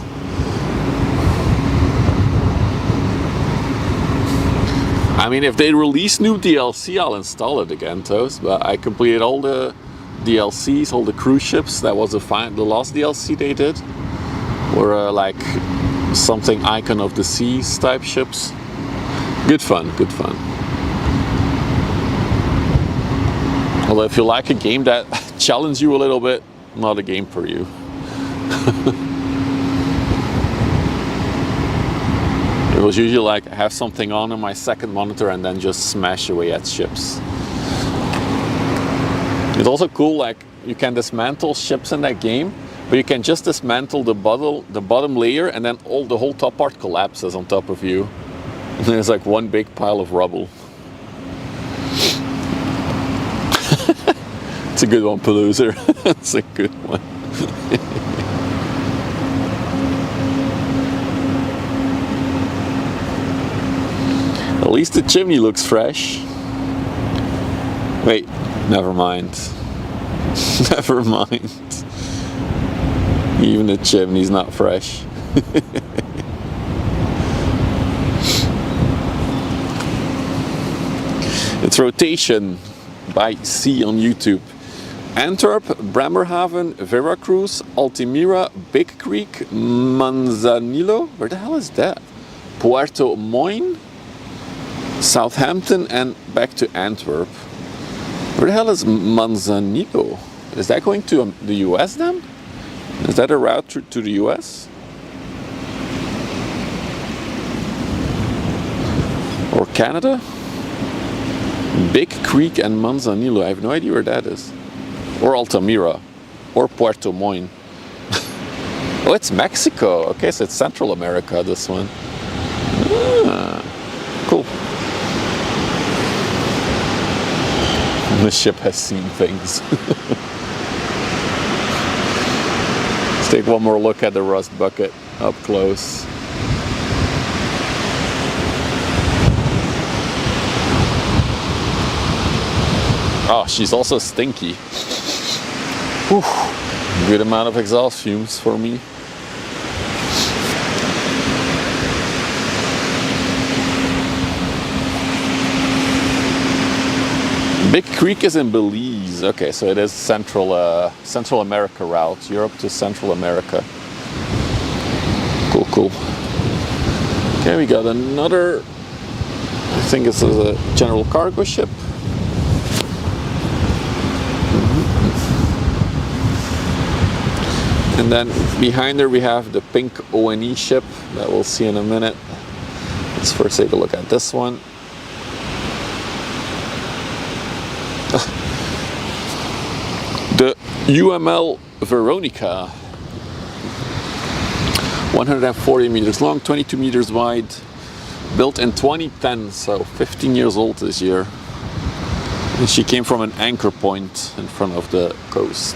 I mean, if they release new DLC, I'll install it again, Toast. But I completed all the DLCs, all the cruise ships. That was the last DLC they did. Were like something Icon of the Seas type ships. Good fun, good fun. Although if you like a game that challenges you a little bit, not a game for you. It was usually like I have something on my second monitor and then just smash away at ships. It's also cool, like you can dismantle ships in that game, but you can just dismantle the bottom layer and then the whole top part collapses on top of you. And there's like one big pile of rubble. It's a good one, Paloozer. It's a good one. At least the chimney looks fresh. Wait, never mind. Never mind. Even the chimney's not fresh. It's Rotation by C on YouTube. Antwerp, Bremerhaven, Veracruz, Altamira, Big Creek, Manzanillo, where the hell is that? Puerto Moine, Southampton, and back to Antwerp. Where the hell is Manzanillo? Is that going to the US then? Is that a route to the US? Or Canada? Big Creek and Manzanillo, I have no idea where that is. Or Altamira, or Puerto Moine. Oh, it's Mexico. Okay, so it's Central America, this one. Ah, cool. The ship has seen things. Let's take one more look at the rust bucket up close. Oh, she's also stinky. Whew. Good amount of exhaust fumes for me. Big Creek is in Belize. Okay, so it is Central America route, Europe to Central America. Cool, cool. Okay, we got another. I think this is a general cargo ship. And then behind there we have the pink ONE ship that we'll see in a minute. Let's first take a look at this one. The UML Veronica. 140 meters long, 22 meters wide. Built in 2010, so 15 years old this year. And she came from an anchor point in front of the coast.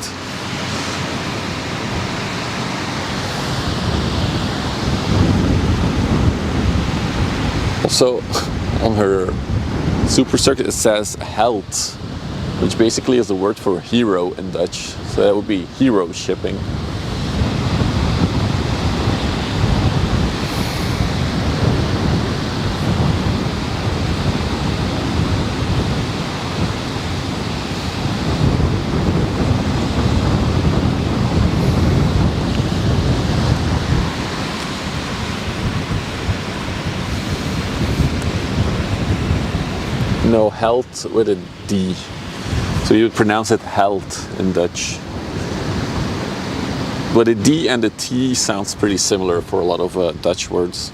Also, on her superstructure it says held, which basically is the word for hero in Dutch. So that would be hero shipping. No, held with a D. So you would pronounce it held in Dutch. But a D and a T sounds pretty similar for a lot of Dutch words.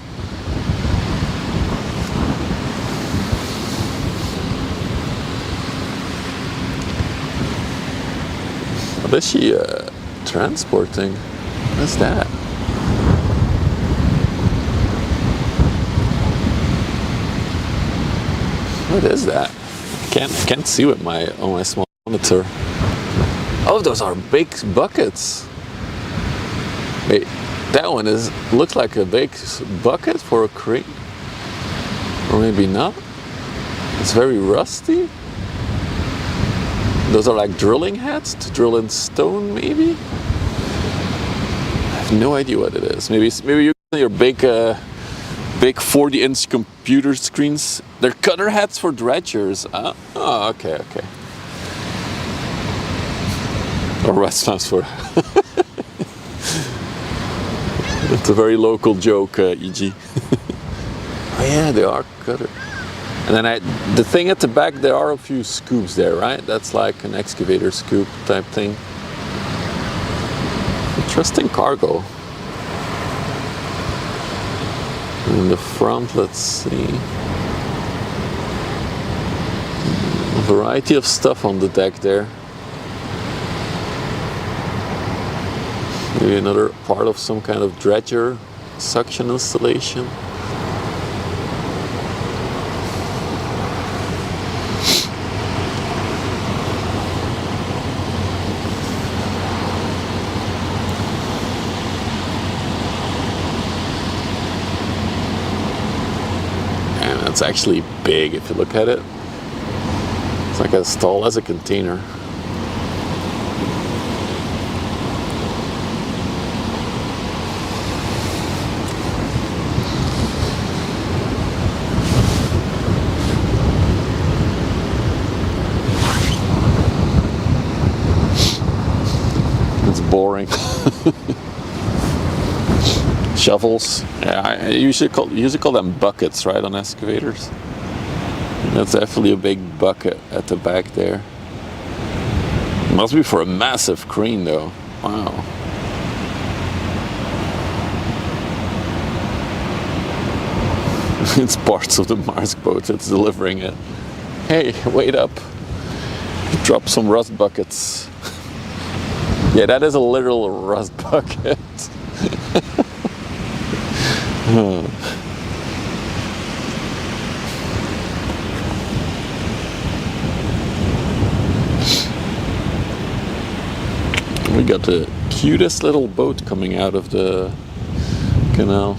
What is she transporting? What is that? What is that? Can't see with my on my small monitor. Oh, those are big buckets. Wait, that one looks like a big bucket for a crane, or maybe not. It's very rusty. Those are like drilling heads to drill in stone, maybe. I have no idea what it is. Maybe you your big 40-inch computer screens. They're cutter heads for dredgers. Oh, okay. Or rest maps for. It's a very local joke, E.G. Oh yeah, they are cutter. And then the thing at the back, there are a few scoops there, right? That's like an excavator scoop type thing. Interesting cargo. And in the front, let's see. A variety of stuff on the deck there. Maybe another part of some kind of dredger suction installation. And it's actually big if you look at it. It's like as tall as a container. Boring. Shovels. Yeah, I usually call them buckets, right, on excavators. That's definitely a big bucket at the back there. Must be for a massive crane, though. Wow. It's parts of the Mars boat that's delivering it. Hey, wait up. Drop some rust buckets. Yeah, that is a literal rust bucket. We got the cutest little boat coming out of the canal.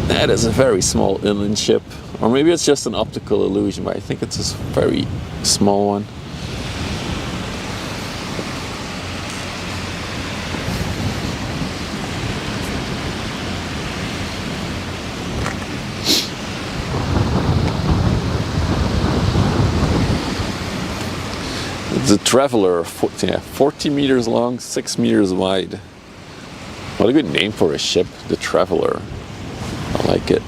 That is a very small inland ship. Or maybe it's just an optical illusion, but I think it's a very small one. It's a Traveler, 40 meters long, 6 meters wide. What a good name for a ship, the Traveler. I like it.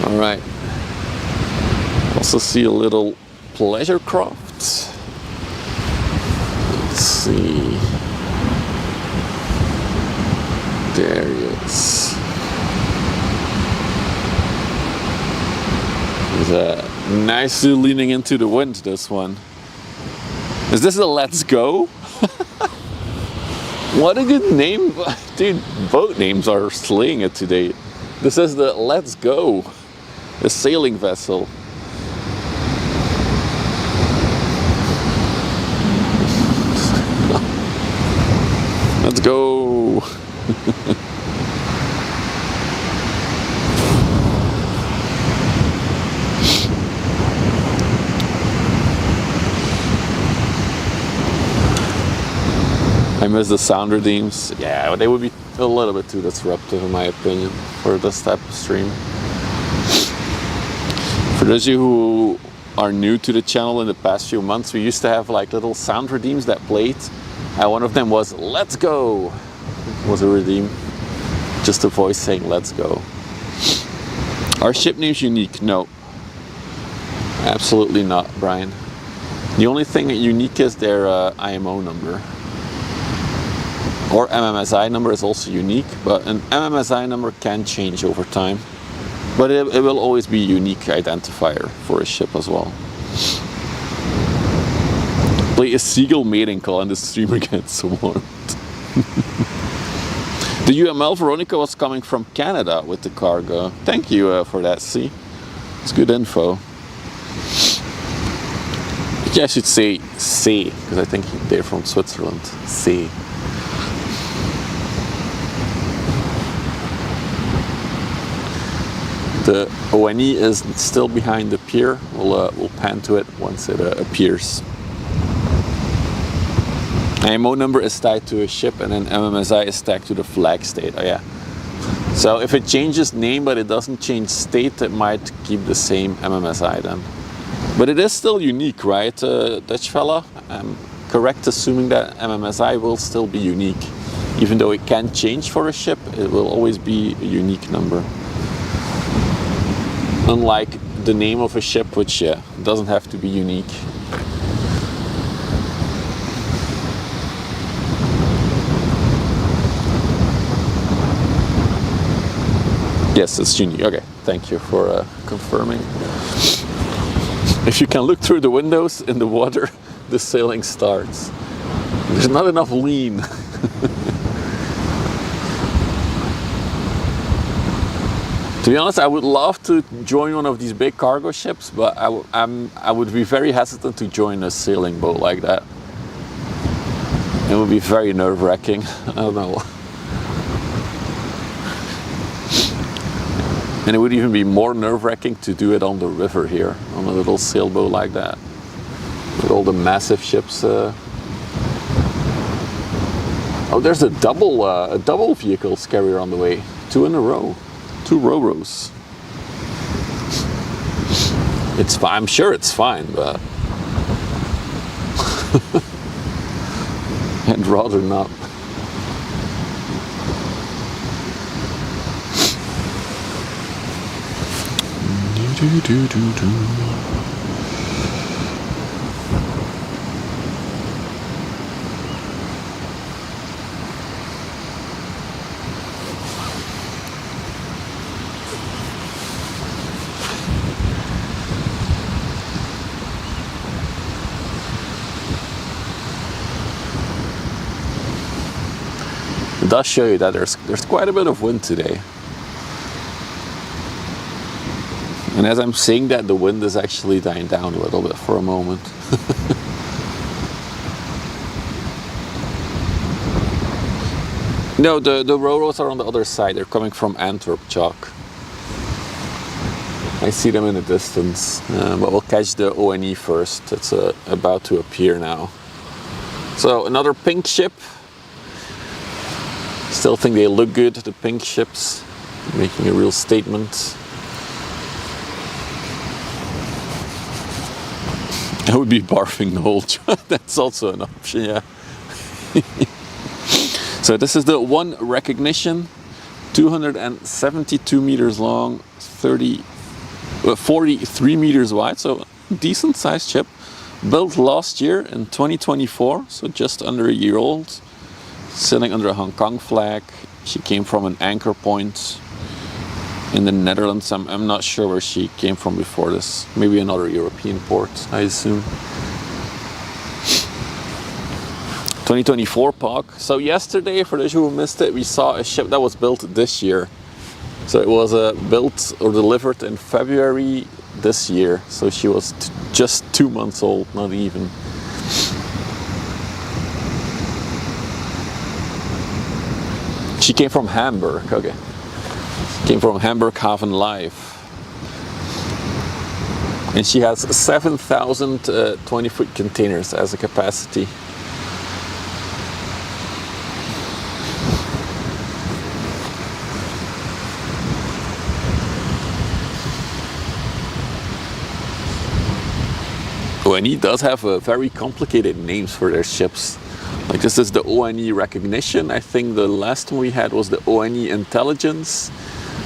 All right. Also see a little pleasure craft. Let's see. There he is. Nicely leaning into the wind, this one. Is this a Let's Go? What a good name. Dude, boat names are slaying it today. This is the Let's Go, a sailing vessel. Let's go. I miss the sound redeems. Yeah, they would be a little bit too disruptive in my opinion for this type of stream. For those of you who are new to the channel in the past few months, we used to have like little sound redeems that played. And one of them was "Let's Go." It was a redeem. Just a voice saying "Let's go." Are ship names unique? No. Absolutely not, Brian. The only thing unique is their IMO number. Or MMSI number is also unique, but an MMSI number can change over time. But it will always be a unique identifier for a ship as well. Play a seagull mating call and the streamer gets warmed. The UML Veronica was coming from Canada with the cargo. Thank you for that, see? It's good info. I should say C, because I think they're from Switzerland. C. The ONE is still behind the pier. We'll pan to it once it appears. IMO number is tied to a ship, and then MMSI is tagged to the flag state. Oh yeah. So if it changes name but it doesn't change state, it might keep the same MMSI then. But it is still unique, right, Dutch fella? I'm correct assuming that MMSI will still be unique. Even though it can change for a ship, it will always be a unique number. Unlike the name of a ship, which doesn't have to be unique. Yes, it's unique. Okay, thank you for confirming. If you can look through the windows in the water, the sailing starts. There's not enough lean. To be honest, I would love to join one of these big cargo ships, but I would be very hesitant to join a sailing boat like that. It would be very nerve-wracking. I don't know. And it would even be more nerve-wracking to do it on the river here, on a little sailboat like that, with all the massive ships. Oh, there's a double vehicles carrier on the way. 2 in a row, 2 Ro-Ros. It's fine. I'm sure it's fine, but I'd rather not. It does show you that there's quite a bit of wind today. And as I'm saying that, the wind is actually dying down a little bit for a moment. No, the Ro-Ros are on the other side. They're coming from Antwerp, Chalk. I see them in the distance, but we'll catch the ONE first. It's about to appear now. So another pink ship. Still think they look good, the pink ships, making a real statement. I would be barfing the whole time. That's also an option, yeah. So this is the one recognition, 272 meters long, 43 meters wide, so decent sized ship. Built last year in 2024, so just under a year old. Sailing under a Hong Kong flag. She came from an anchor point in the Netherlands. I'm not sure where she came from before this. Maybe another European port, I assume. 2024 POC. So yesterday, for those who missed it, we saw a ship that was built this year. So it was built or delivered in February this year. So she was just 2 months old, not even. She came from Hamburg, okay. Came from Hamburg Haven Live. And she has 7,000 20-foot containers as a capacity. ONE does have very complicated names for their ships. Like this is the ONE Recognition. I think the last one we had was the ONE Intelligence.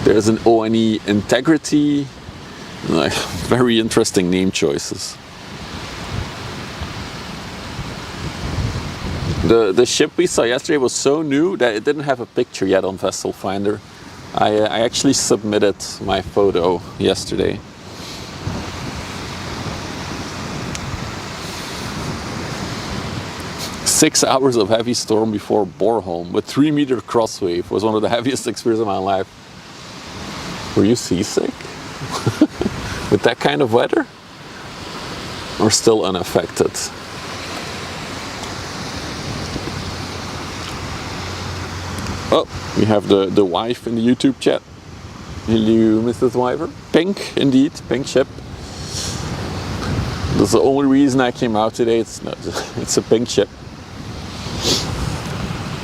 There's an ONE Integrity. Like, very interesting name choices. The ship we saw yesterday was so new that it didn't have a picture yet on Vessel Finder. I actually submitted my photo yesterday. Six hours of heavy storm before Bornholm with 3-meter crosswave was one of the heaviest experiences of my life. Were you seasick? With that kind of weather? Or still unaffected? Oh, we have the wife in the YouTube chat. Hello, Mrs. Wyver. Pink, indeed, pink ship. That's the only reason I came out today. It's a pink ship.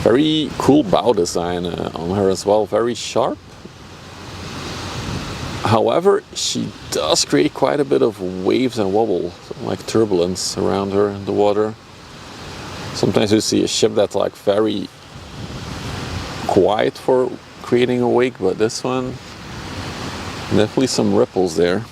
Very cool bow design on her as well, very sharp. However, she does create quite a bit of waves and wobble, like turbulence around her in the water. Sometimes you see a ship that's like very quiet for creating a wake, but this one, definitely some ripples there.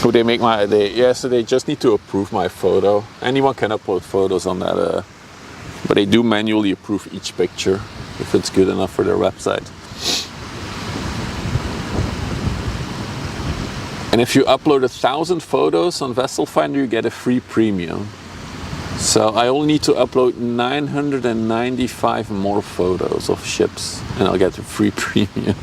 Could they make yes, they just need to approve my photo. Anyone can upload photos on that, but they do manually approve each picture if it's good enough for their website. And if you upload 1,000 photos on Vessel Finder, you get a free premium. So I only need to upload 995 more photos of ships, and I'll get a free premium.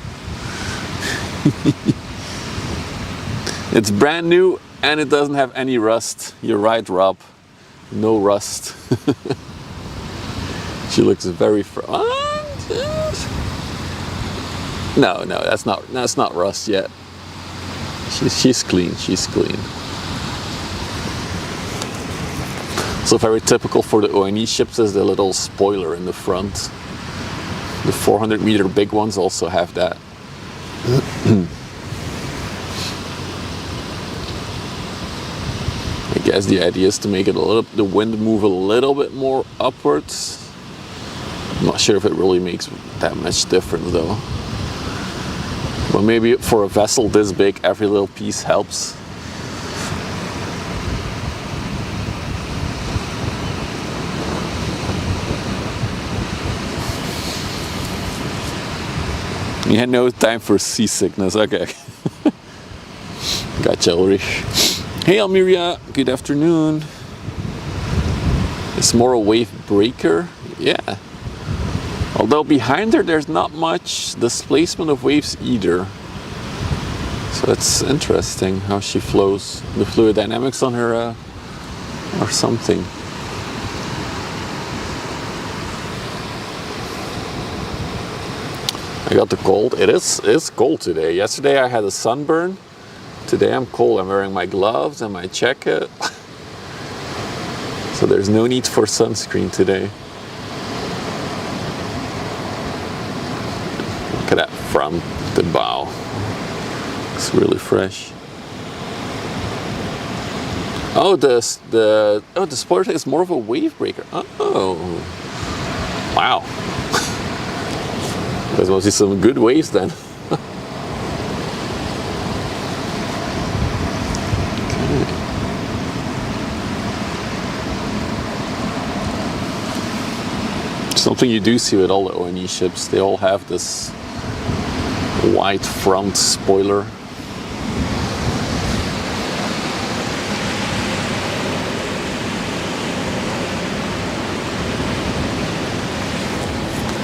It's brand new and it doesn't have any rust. You're right, Rob. No rust. She looks very No, that's not rust yet. She's clean. She's clean. So very typical for the ONE ships is the little spoiler in the front. The 400-meter big ones also have that. I guess the idea is to make it the wind move a little bit more upwards. I'm not sure if it really makes that much difference though. But maybe for a vessel this big, every little piece helps. You had no time for seasickness, okay. Gotcha, Ulrich. Hey Almiria, good afternoon. It's more a wave breaker, yeah. Although behind her there's not much displacement of waves either. So it's interesting how she flows. The fluid dynamics on her or something. I got the cold. It's cold today. Yesterday I had a sunburn. Today I'm cold. I'm wearing my gloves and my jacket. So there's no need for sunscreen today. Look at that from the bow. It's really fresh. Oh, the spoiler is more of a wave breaker. Oh, wow. There's mostly some good waves then. Something you do see with all the ONE ships, they all have this white front spoiler.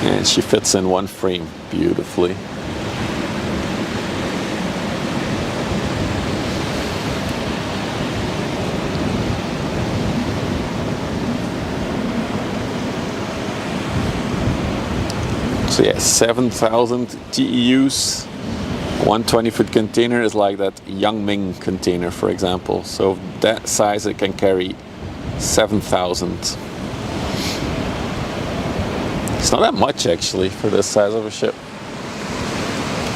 And she fits in one frame beautifully. So yeah, 7,000 TEUs. One 20-foot container is like that Yangming container, for example. So that size it can carry 7,000. It's not that much actually for this size of a ship,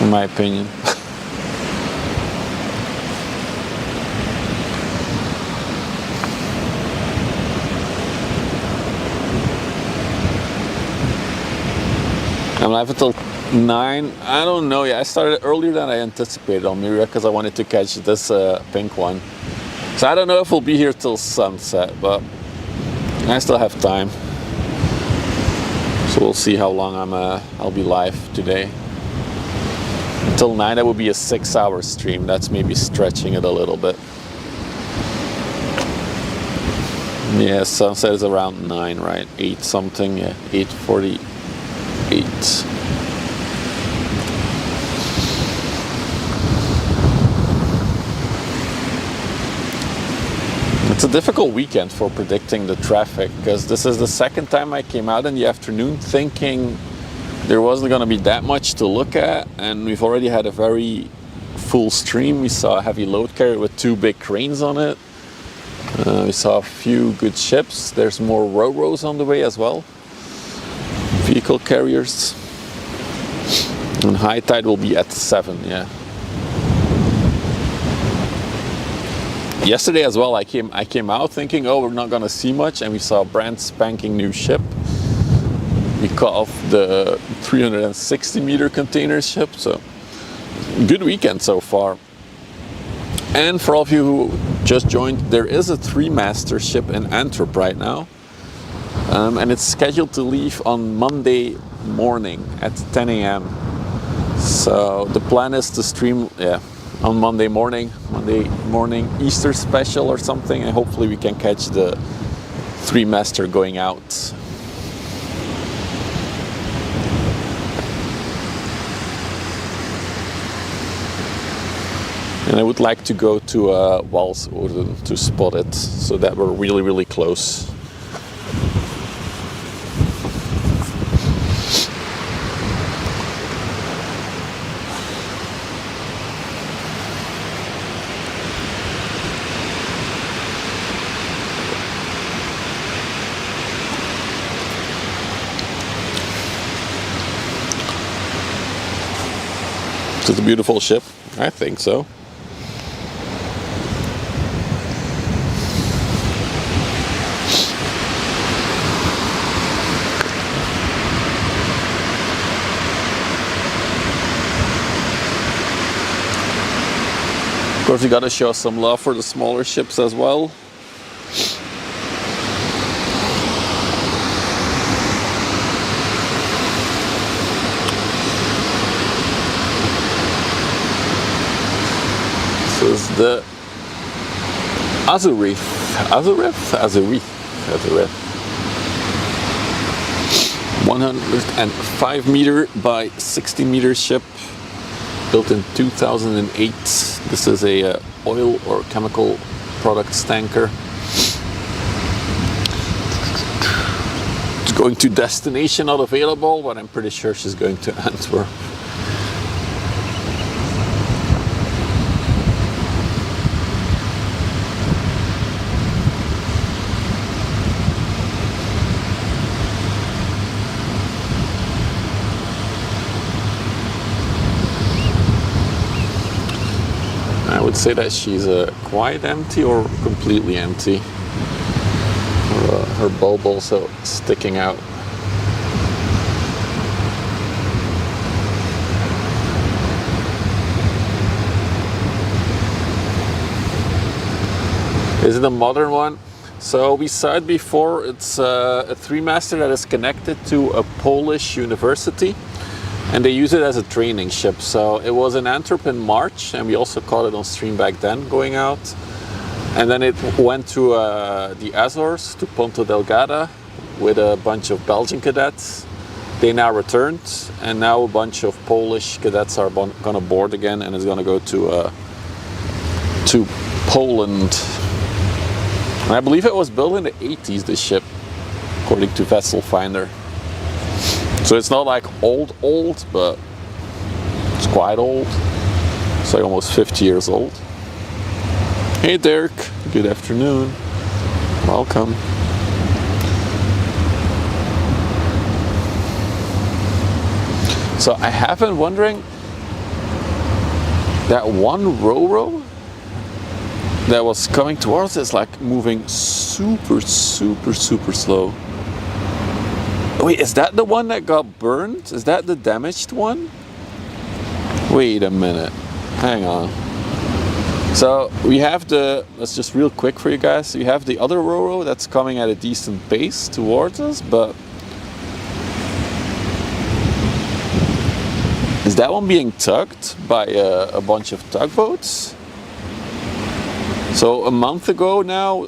in my opinion. I'm live until 9. I don't know. Yeah, I started earlier than I anticipated, Almiria, because I wanted to catch this pink one. So I don't know if we'll be here till sunset, but I still have time. So we'll see how long I'll be live today. Until 9, that will be a 6-hour stream. That's maybe stretching it a little bit. Yeah, sunset is around 9, right? 8 something, yeah, 8:48. It's a difficult weekend for predicting the traffic, because this is the second time I came out in the afternoon thinking there wasn't going to be that much to look at, and we've already had a very full stream. We saw a heavy load carrier with 2 big cranes on it. We saw a few good ships. There's more ro-ros on the way as well. Vehicle carriers. And high tide will be at 7, yeah. Yesterday as well, I came out thinking, oh, we're not going to see much, and we saw a brand spanking new ship. We caught off the 360 meter container ship, so good weekend so far. And for all of you who just joined, there is a 3-master ship in Antwerp right now, and it's scheduled to leave on Monday morning at 10 a.m. So the plan is to stream, on Monday morning Easter special or something, and hopefully we can catch the 3-master going out. And I would like to go to Westerschelde to spot it, so that we're really, really close. It's a beautiful ship, I think so. Of course, you gotta show some love for the smaller ships as well. This is the Azurith. 105 meter by 60 meter ship, built in 2008. This is a oil or chemical products tanker. It's going to destination, not available, but I'm pretty sure she's going to Antwerp. I would say that she's quite empty or completely empty. Her bulb also sticking out. Is it a modern one? So we saw it before. It's a 3-master that is connected to a Polish university, and they use it as a training ship. So it was in Antwerp in March, and we also caught it on stream back then going out. And then it went to the Azores, to Ponta Delgada, with a bunch of Belgian cadets. They now returned, and now a bunch of Polish cadets are gonna board again, and it's gonna go to Poland. And I believe it was built in the 80s, this ship, according to Vessel Finder. So it's not like old, but it's quite old. It's like almost 50 years old. Hey Dirk, good afternoon. Welcome. So I have been wondering, that one ro-ro that was coming towards us, like moving super slow. Wait, is that the one that got burned? Is that the damaged one? Wait a minute. Hang on. So we have let's just real quick for you guys. We have the other Roro that's coming at a decent pace towards us, but is that one being tugged by a bunch of tugboats? So a month ago now,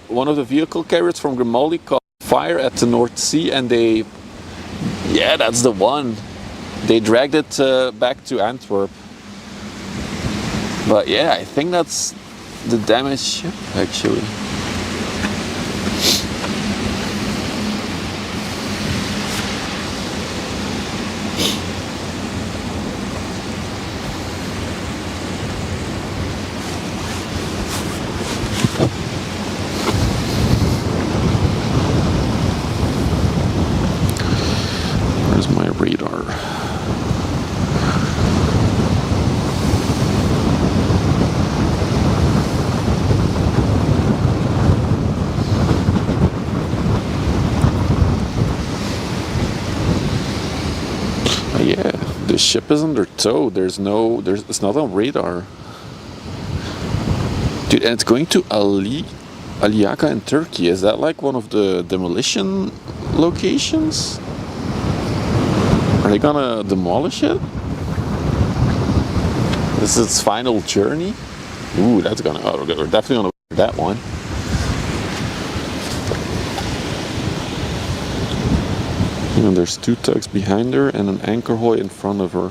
one of the vehicle carriers from Grimaldi caught fire at the North Sea, and yeah, that's the one. They dragged it back to Antwerp. But yeah, I think that's the damaged ship actually. Where's my radar? Yeah, the ship is under tow. It's not on radar. Dude, and it's going to Aliaga in Turkey. Is that like one of the demolition locations? Are they gonna demolish it? This is its final journey? Ooh, that's gonna, we're definitely gonna that one. And there's two tugs behind her and an anchor hoy in front of her.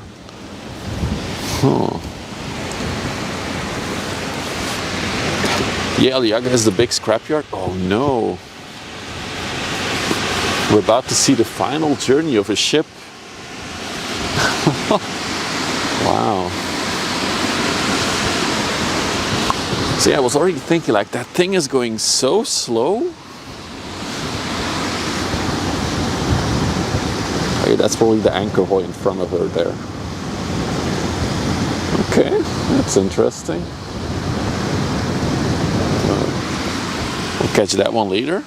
Huh. Yeah, Aliaga is the big scrapyard. Oh no. We're about to see the final journey of a ship. Wow. See, I was already thinking like that thing is going so slow. Okay, that's probably the anchor hoy in front of her there. Okay, that's interesting. We'll catch that one later.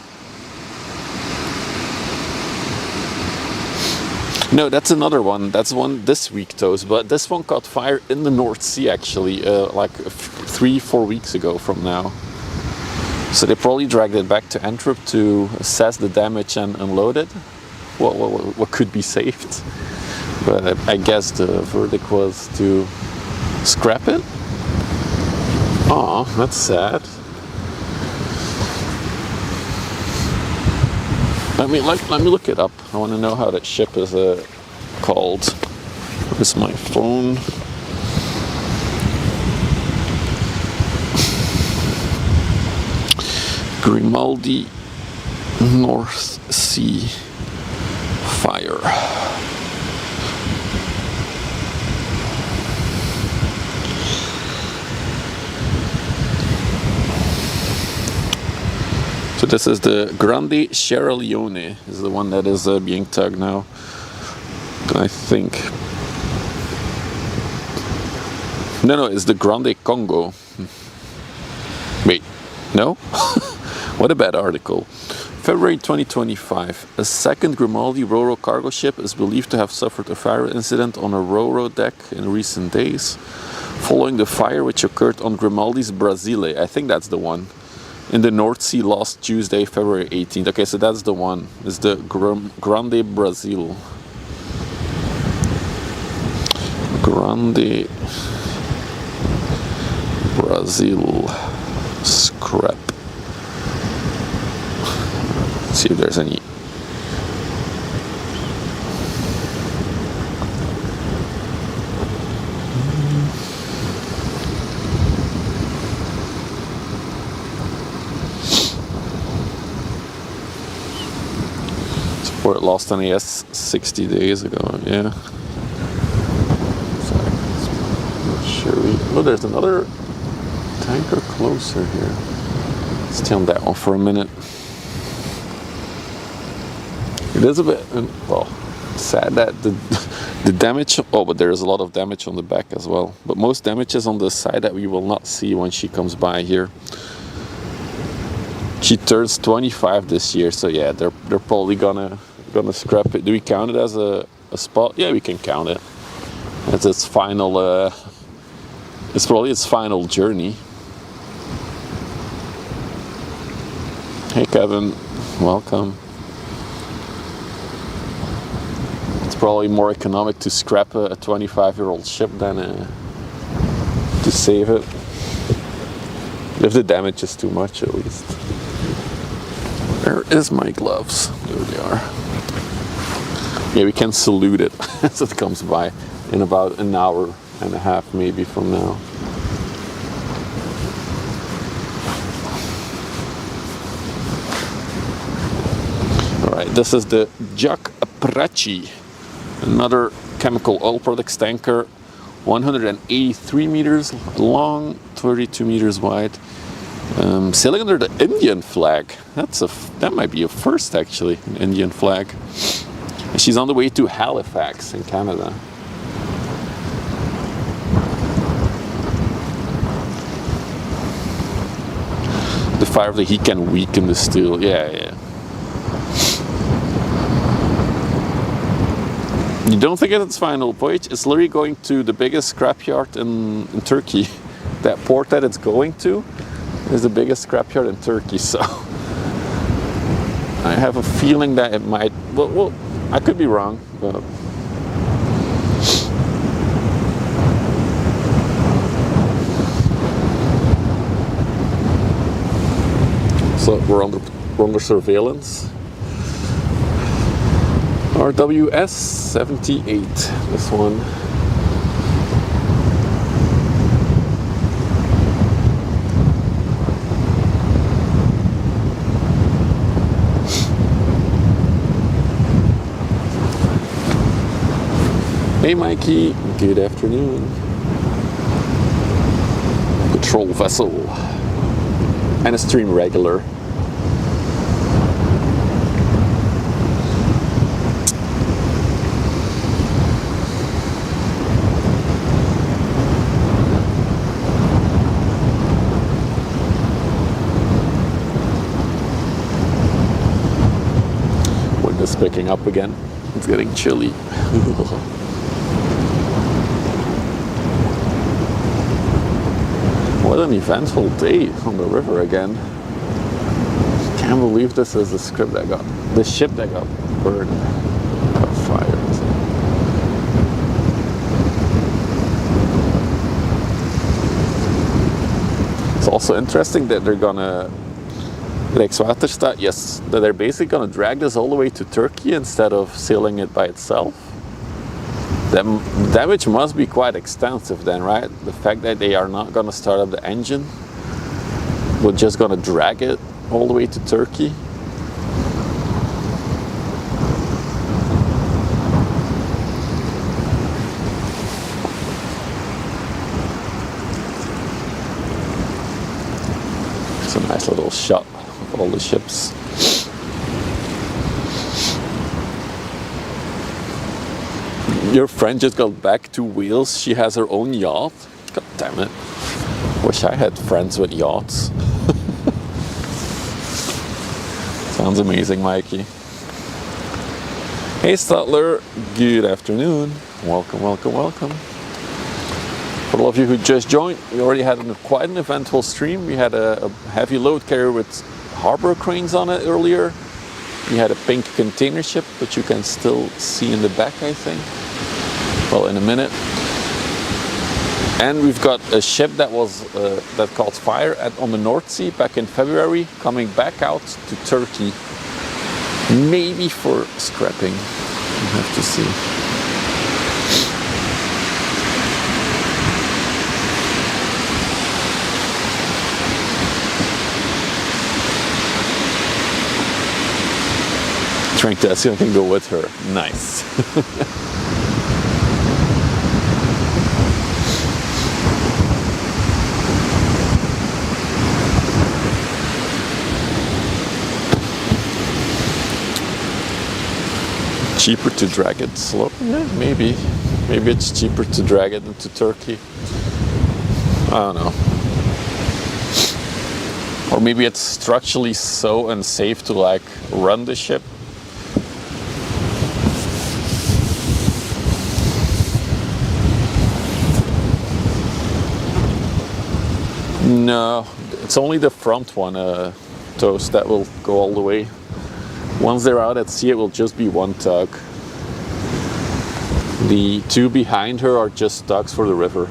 No, that's another one. That's one this week, Toes. But this one caught fire in the North Sea, actually, like 3-4 weeks ago from now. So they probably dragged it back to Antwerp to assess the damage and unload it. What could be saved? But I guess the verdict was to scrap it. Aw, that's sad. Let me look it up. I want to know how that ship is called. Where's my phone? Grimaldi North Sea Fire. So this is the Grande Sierra Leone, is the one that is being tugged now, I think. No, it's the Grande Congo. Wait, no? What a bad article. February 2025, a second Grimaldi Ro-Ro cargo ship is believed to have suffered a fire incident on a Ro-Ro deck in recent days, following the fire which occurred on Grimaldi's Brasile. I think that's the one. In the North Sea last Tuesday, February 18th. Okay, so that's the one. It's the Grande Brazil. Grande Brazil scrap. Let's see if there's any. Where it lost an AS 60 days ago, yeah. Sorry, not sure. Oh, there's another tanker closer here. Let's stay on that one for a minute. It is a bit, well, sad that the damage, oh, but there's a lot of damage on the back as well. But most damage is on the side that we will not see when she comes by here. She turns 25 this year, so yeah, they're probably gonna scrap it. Do we count it as a spot? Yeah, we can count it. That's its final It's probably its final journey. Hey Kevin, welcome. It's probably more economic to scrap a 25-year-old ship than to save it. If the damage is too much, at least. Where is my gloves? There they are. Yeah, we can salute it as it comes by in about an hour and a half, maybe, from now. All right, this is the Jack Aprachi, another chemical oil products tanker, 183 meters long, 32 meters wide, sailing under the Indian flag. That might be a first, actually, an Indian flag. And she's on the way to Halifax in Canada. The fire of the heat can weaken the steel. Yeah. You don't think it's its final voyage? It's literally going to the biggest scrapyard in Turkey. That port that it's going to is the biggest scrapyard in Turkey. So I have a feeling that it might. Well, I could be wrong, but. So we're under surveillance. RWS 78, this one. Hey Mikey, good afternoon. Patrol vessel. And a stream regular. Is picking up again. It's getting chilly. What an eventful day on the river again. Can't believe this is the ship that got burned. Got fired. It's also interesting that they're gonna Rijkswaterstaat, yes, that they're basically going to drag this all the way to Turkey instead of sailing it by itself. The damage must be quite extensive then, right? The fact that they are not going to start up the engine, we're just going to drag it all the way to Turkey. It's a nice little shot. All the ships. Your friend just got back to Wales. She has her own yacht. God damn it. Wish I had friends with yachts. Sounds amazing, Mikey. Hey Statler, good afternoon. Welcome. For all of you who just joined, we already had quite an eventful stream. We had a heavy load carrier with harbor cranes on it earlier. We had a pink container ship, which you can still see in the back, I think. Well, in a minute. And we've got a ship that caught fire on the North Sea back in February, coming back out to Turkey, maybe for scrapping. We'll have to see. Trying to see if I can go with her. Nice. Cheaper to drag it slow? Yeah, maybe. Maybe it's cheaper to drag it into Turkey. I don't know. Or maybe it's structurally so unsafe to like run the ship. No, it's only the front one, toast, that will go all the way. Once they're out at sea, it will just be one tug. The two behind her are just tugs for the river.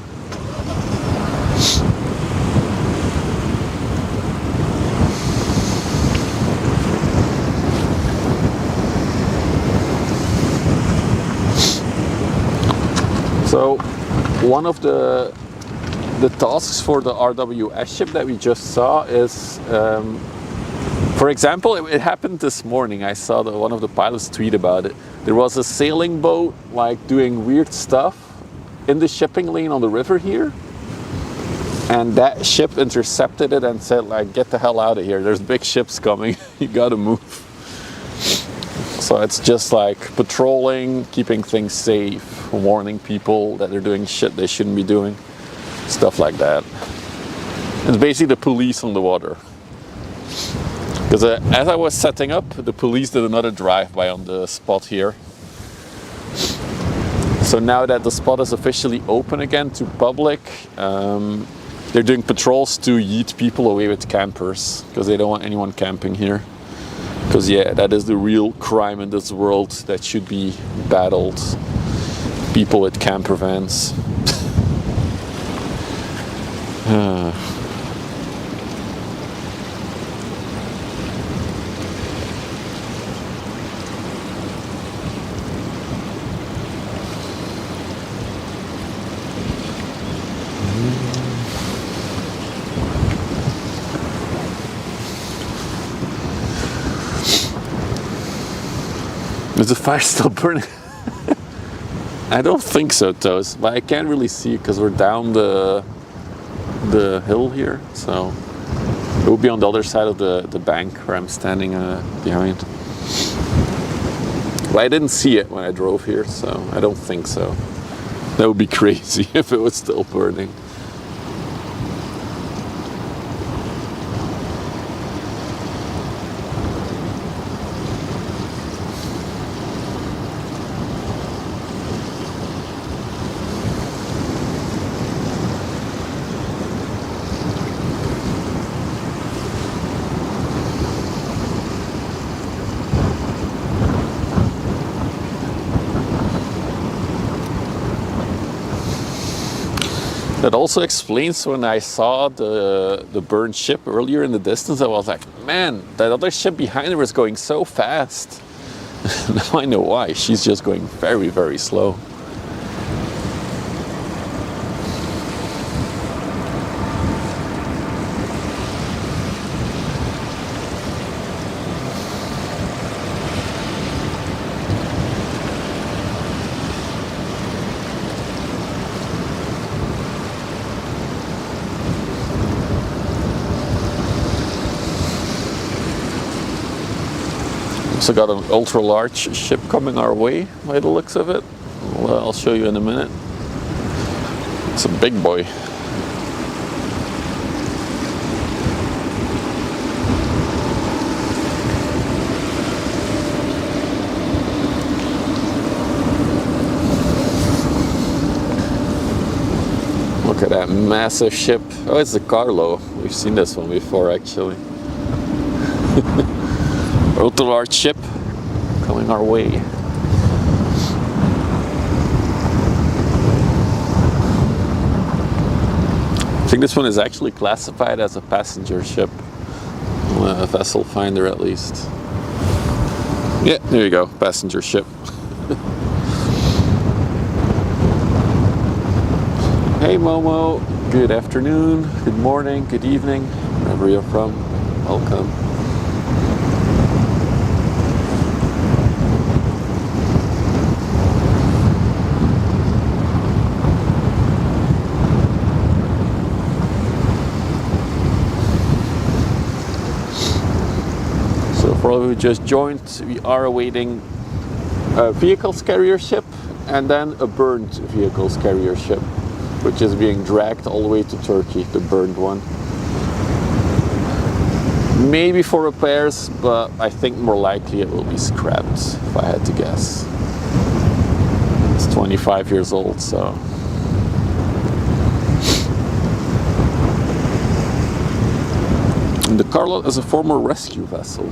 So one of the tasks for the RWS ship that we just saw is, for example, it happened this morning. I saw one of the pilots tweet about it. There was a sailing boat like doing weird stuff in the shipping lane on the river here, and that ship intercepted it and said like, get the hell out of here, there's big ships coming, you gotta move. So it's just like patrolling, keeping things safe, warning people that they're doing shit they shouldn't be doing, stuff like that. It's basically the police on the water. Because as I was setting up, the police did another drive-by on the spot here. So now that the spot is officially open again to public, they're doing patrols to yeet people away with campers, because they don't want anyone camping here. Because yeah, that is the real crime in this world that should be battled. People with camper vans. Is the fire still burning? I don't think so, Toast, but I can't really see because we're down the hill here, so it will be on the other side of the bank where I'm standing behind. But I didn't see it when I drove here, so I don't think so. That would be crazy if it was still burning. That also explains when I saw the burned ship earlier in the distance, I was like, man, that other ship behind her is going so fast. Now I know why. She's just going very, very slow. Also got an ultra large ship coming our way by the looks of it. Well, I'll show you in a minute. It's a big boy. Look at that massive ship. Oh, it's the Carlo. We've seen this one before actually. Ultra large ship coming our way. I think this one is actually classified as a passenger ship. A vessel finder at least. Yeah, there you go, passenger ship. Hey Momo, good afternoon, good morning, good evening, wherever you're from, welcome. For all who just joined, we are awaiting a vehicles carrier ship and then a burned vehicles carrier ship, which is being dragged all the way to Turkey, the burned one. Maybe for repairs, but I think more likely it will be scrapped, if I had to guess. It's 25 years old, so. The Carlot is a former rescue vessel.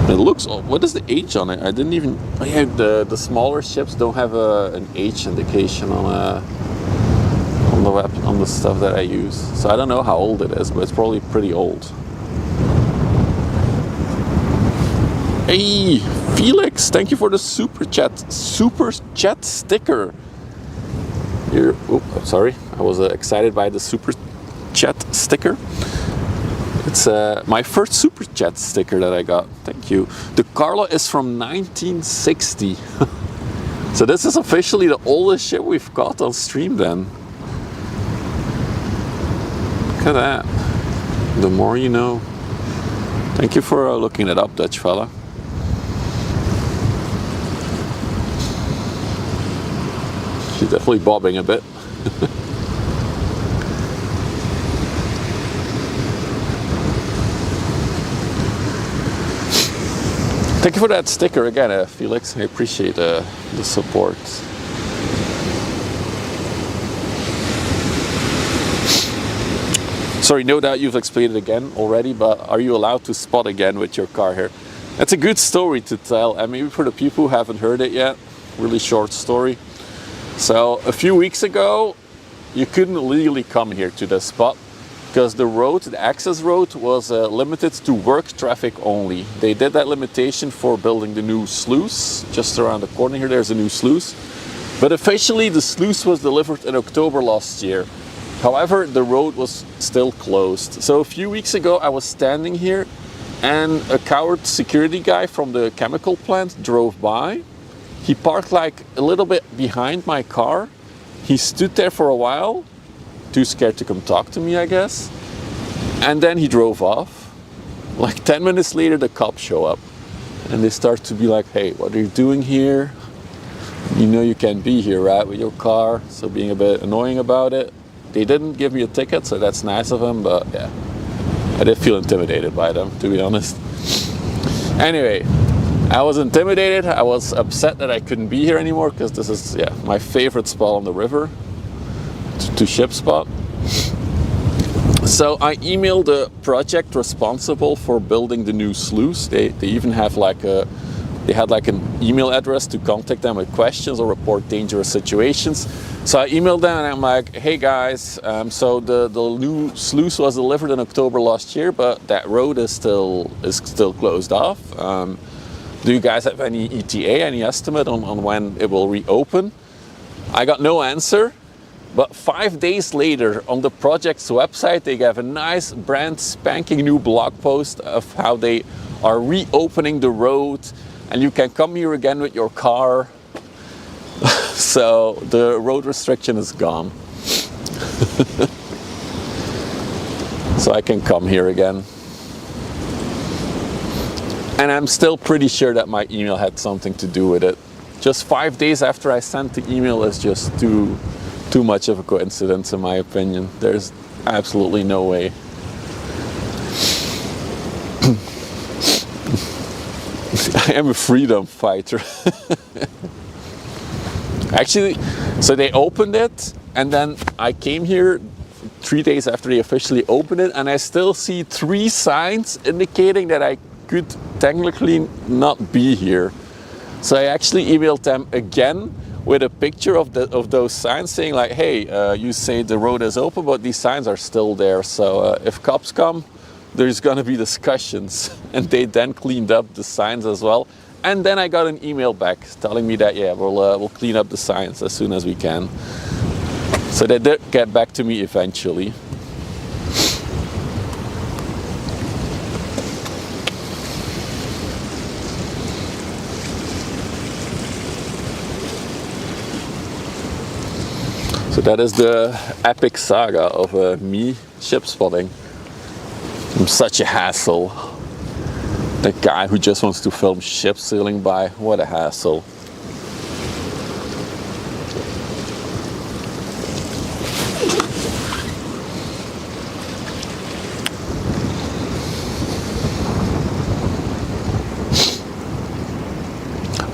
It looks. What is the H on it? I didn't even. Oh yeah, the smaller ships don't have an H indication on the stuff that I use. So I don't know how old it is, but it's probably pretty old. Hey, Felix! Thank you for the super chat sticker. Sorry, I was excited by the super chat sticker. It's my first super chat sticker that I got. Thank you. The Carlo is from 1960. So this is officially the oldest ship we've got on stream then. Look at that. The more you know. Thank you for looking it up, Dutch fella. She's definitely bobbing a bit. Thank you for that sticker again, Felix. I appreciate the support. Sorry, no doubt you've explained it again already, but are you allowed to spot again with your car here? That's a good story to tell, and maybe for the people who haven't heard it yet, really short story. So a few weeks ago, you couldn't legally come here to this spot because the road, the access road, was limited to work traffic only. They did that limitation for building the new sluice. Just around the corner here, there's a new sluice. But officially, the sluice was delivered in October last year. However, the road was still closed. So a few weeks ago, I was standing here and a coward security guy from the chemical plant drove by. He parked like a little bit behind my car. He stood there for a while, too scared to come talk to me, I guess. And then he drove off. Like 10 minutes later, the cops show up. And they start to be like, hey, what are you doing here? You know you can't be here, right, with your car. So being a bit annoying about it. They didn't give me a ticket, so that's nice of them, but yeah. I did feel intimidated by them, to be honest. Anyway, I was intimidated. I was upset that I couldn't be here anymore because this is my favorite spot on the river to ship spot. So I emailed the project responsible for building the new sluice. They even have they had an email address to contact them with questions or report dangerous situations. So I emailed them and I'm like, hey guys, so the new sluice was delivered in October last year, but that road is still closed off. Do you guys have any ETA, any estimate on when it will reopen? I got no answer, but 5 days later on the project's website, they gave a nice brand spanking new blog post of how they are reopening the road and you can come here again with your car. So the road restriction is gone. So I can come here again. And I'm still pretty sure that my email had something to do with it. Just 5 days after I sent the email is just too much of a coincidence in my opinion. There's absolutely no way. I am a freedom fighter. Actually, so they opened it and then I came here 3 days after they officially opened it and I still see 3 signs indicating that I could technically not be here. So I actually emailed them again with a picture of those signs saying like, hey, you say the road is open, but these signs are still there. So if cops come, there's gonna be discussions. And they then cleaned up the signs as well. And then I got an email back telling me that, yeah, we'll clean up the signs as soon as we can. So they did get back to me eventually. So that is the epic saga of me ship spotting. I'm such a hassle. The guy who just wants to film ships sailing by, what a hassle.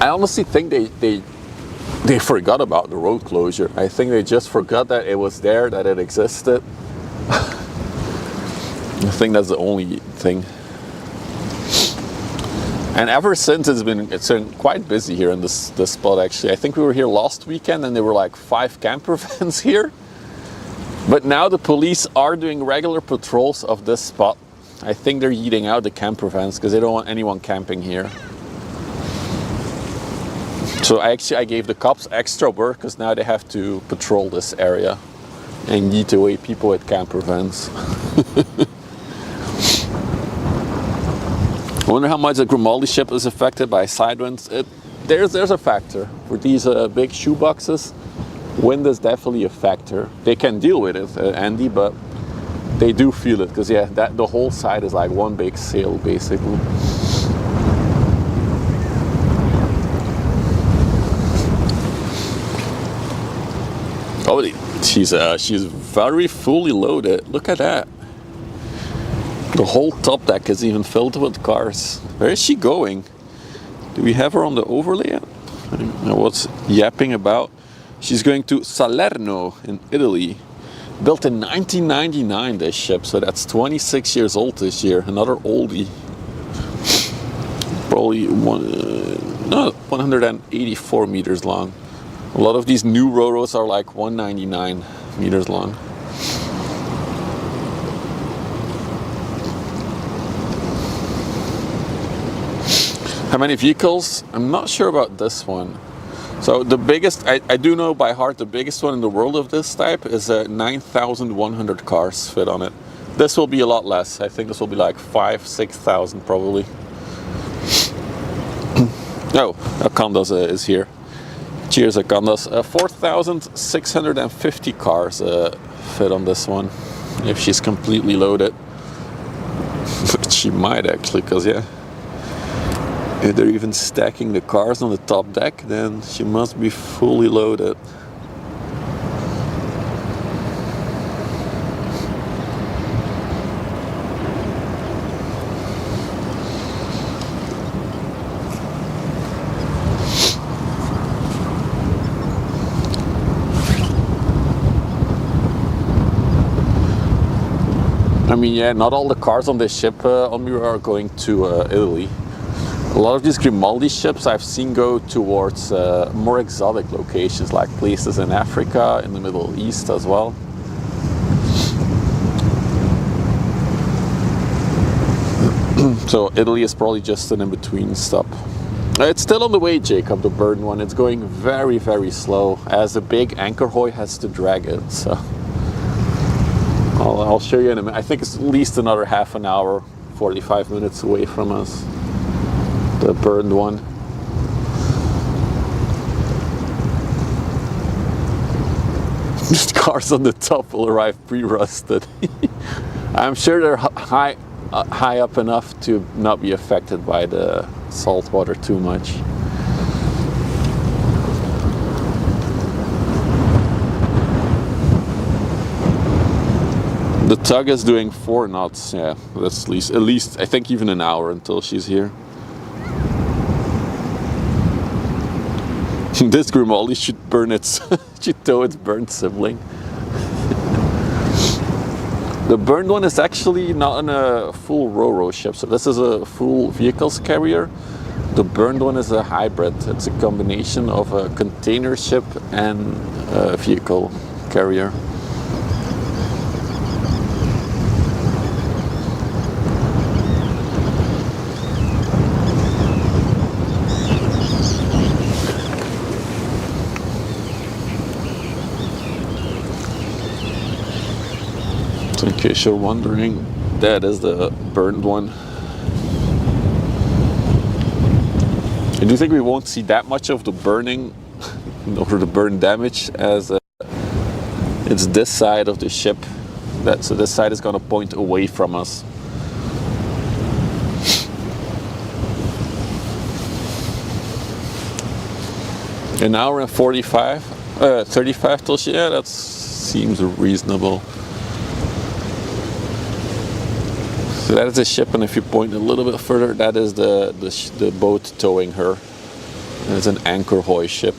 I honestly think they forgot about the road closure. I think they just forgot that it was there, that it existed. I think that's the only thing. And ever since it's been quite busy here in this spot actually. I think we were here last weekend and there were like 5 camper vans here. But now the police are doing regular patrols of this spot. I think they're eating out the camper vans because they don't want anyone camping here. So I gave the cops extra work because now they have to patrol this area and yeet away people with camper vans. I wonder how much the Grimaldi ship is affected by side winds. There's a factor. For these big shoeboxes, wind is definitely a factor. They can deal with it, Andy, but they do feel it because the whole side is like one big sail basically. Oh, she's very fully loaded. Look at that. The whole top deck is even filled with cars. Where is she going? Do we have her on the overlay yet? I don't know what's yapping about. She's going to Salerno in Italy. Built in 1999, this ship, so that's 26 years old this year. Another oldie. Probably 184 meters long. A lot of these new Roros are like 199 meters long. How many vehicles? I'm not sure about this one. So the biggest, I do know by heart, the biggest one in the world of this type is 9,100 cars fit on it. This will be a lot less. I think this will be like 5,000-6,000 probably. Oh, Akandas is here. Cheers, Akandas. 4,650 cars fit on this one, if she's completely loaded. But she might actually, because if they're even stacking the cars on the top deck, then she must be fully loaded. I mean, not all the cars on this ship are going to Italy. A lot of these Grimaldi ships I've seen go towards more exotic locations, like places in Africa, in the Middle East as well. So Italy is probably just an in-between stop. It's still on the way, Jacob, the Burden one. It's going very, very slow, as a big anchor hoy has to drag it. So I'll show you in a minute. I think it's at least another half an hour, 45 minutes away from us. The burned one. These cars on the top will arrive pre-rusted. I'm sure they're high up enough to not be affected by the salt water too much. The tug is doing 4 knots. Yeah, that's at least I think even an hour until she's here. This Grimaldi should should tow its burnt sibling. The burned one is actually not on a full Ro-Ro ship, so this is a full vehicles carrier. The burned one is a hybrid. It's a combination of a container ship and a vehicle carrier. So in case you're wondering, that is the burned one. I do think we won't see that much of the burning or the burn damage, as it's this side of the ship. So this side is going to point away from us. An hour and 35 till she, yeah, that seems reasonable. So that is the ship, and if you point a little bit further, that is the boat towing her. And it's an anchor hoy ship.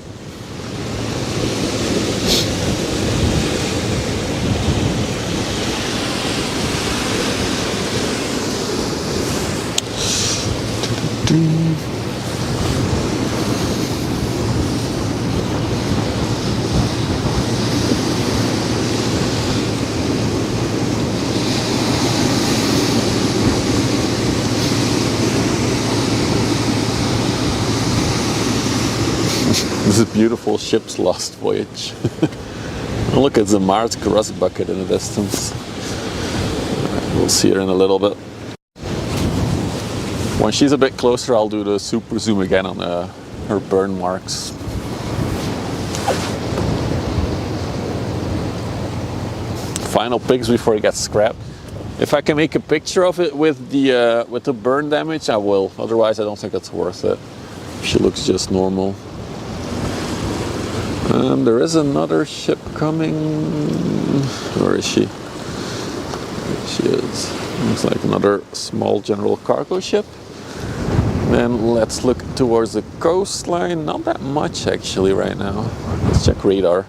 This is beautiful ship's lost voyage. Look, it's a Mars grass bucket in the distance. We'll see her in a little bit. When she's a bit closer, I'll do the super zoom again on her burn marks. Final pics before it gets scrapped. If I can make a picture of it with the burn damage, I will. Otherwise, I don't think it's worth it. She looks just normal. There is another ship coming. Where is she? There she is. Looks like another small general cargo ship. Then let's look towards the coastline. Not that much actually right now. Let's check radar.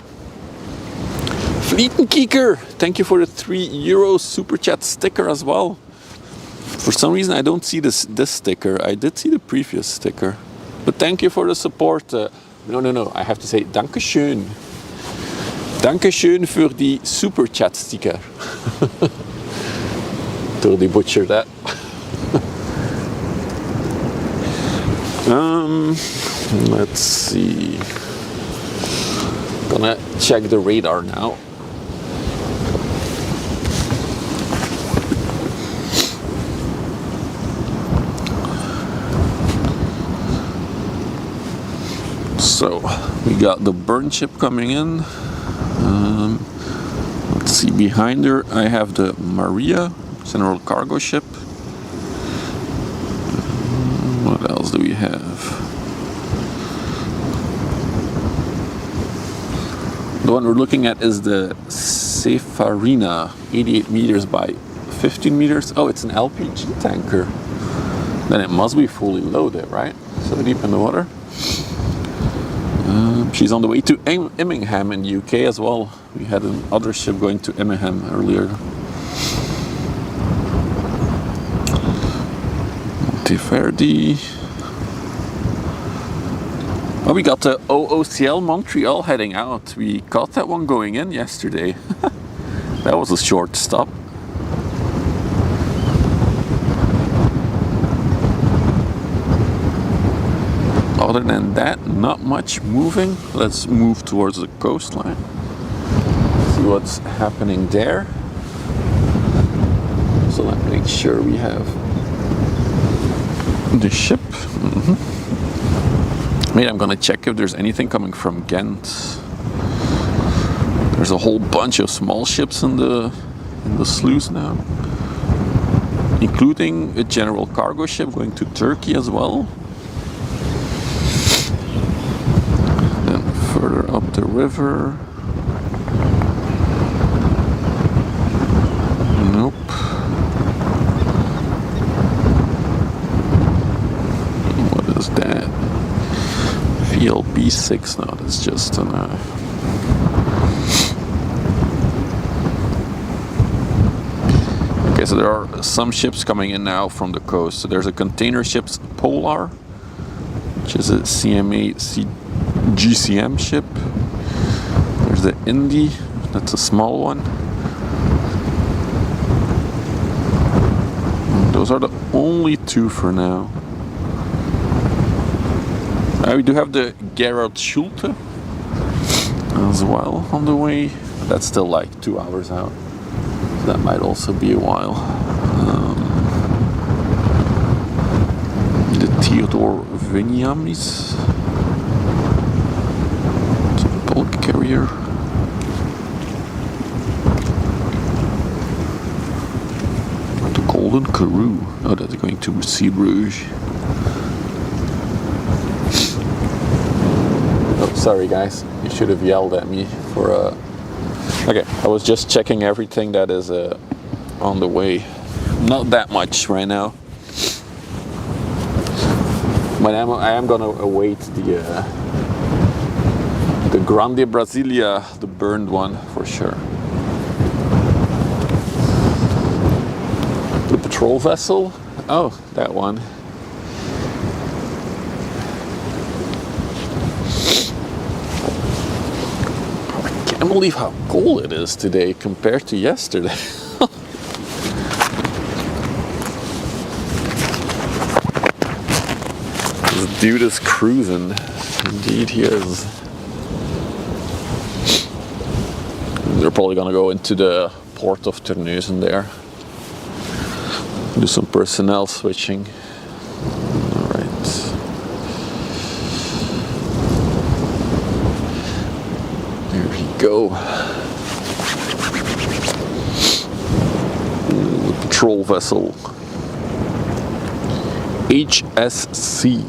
Vlietenkieker, thank you for the €3 super chat sticker as well. For some reason I don't see this sticker. I did see the previous sticker. But thank you for the support. No, I have to say Dankeschön. Dankeschön für die super chat sticker. Totally butchered that. Let's see. Gonna check the radar now. So we got the burn ship coming in. Let's see, behind her I have the Maria, general cargo ship. What else do we have? The one we're looking at is the Sefarina, 88 meters by 15 meters. Oh, it's an LPG tanker. Then it must be fully loaded, right? So deep in the water. She's on the way to Immingham in the UK as well. We had another ship going to Immingham earlier. Monteverdi. Oh, we got the OOCL Montreal heading out. We caught that one going in yesterday. That was a short stop. Other than that, not much moving. Let's move towards the coastline. See what's happening there. So let's make sure we have the ship. Maybe I'm gonna check if there's anything coming from Ghent. There's a whole bunch of small ships in the sluice now, including a general cargo ship going to Turkey as well. Further up the river. Nope. What is that? VLB6? No, that's just an... Okay, so there are some ships coming in now from the coast. So there's a container ship's Polar, which is a GCM ship. There's the Indy, that's a small one. And those are the only two for now. We do have the Gerhard Schulte as well on the way. That's still like 2 hours out. That might also be a while. The Theodore Vinyamis. Carrier. The Golden Karoo. Oh, that's going to Sea Rouge. Oh, sorry guys. You should have yelled at me for Okay, I was just checking everything that is on the way. Not that much right now. But I am gonna await the Grande Brasilia, the burned one, for sure. The patrol vessel? Oh, that one. I can't believe how cold it is today compared to yesterday. It's dude is cruising. Indeed he is. They're probably gonna go into the port of Terneuzen there. Do some personnel switching. Alright. There we go. Patrol vessel. HSC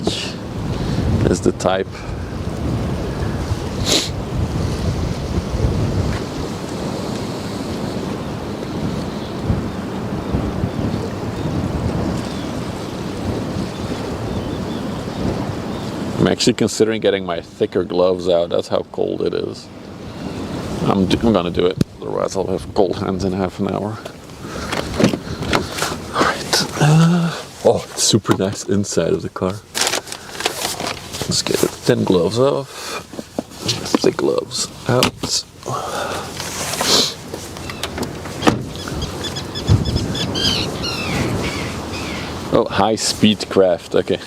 is the type. I'm actually considering getting my thicker gloves out. That's how cold it is. I'm gonna do it, otherwise I'll have cold hands in half an hour. Oh, it's super nice inside of the car. Let's get the thin gloves off. Thick gloves out. Oh, high-speed craft. Okay.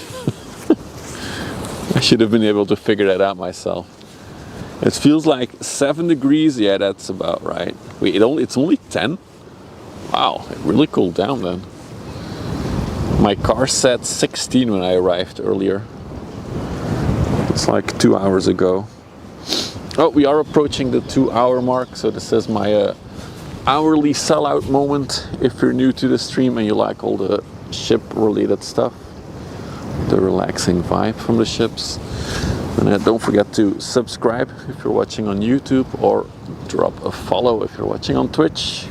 I should have been able to figure that out myself. It feels like 7 degrees. Yeah, that's about right. Wait, it's only 10? Wow, it really cooled down then. My car said 16 when I arrived earlier. It's like 2 hours ago. Oh, we are approaching the 2-hour mark, so this is my hourly sellout moment. If you're new to the stream and you like all the ship-related stuff, the relaxing vibe from the ships, and don't forget to subscribe if you're watching on YouTube, or drop a follow if you're watching on Twitch.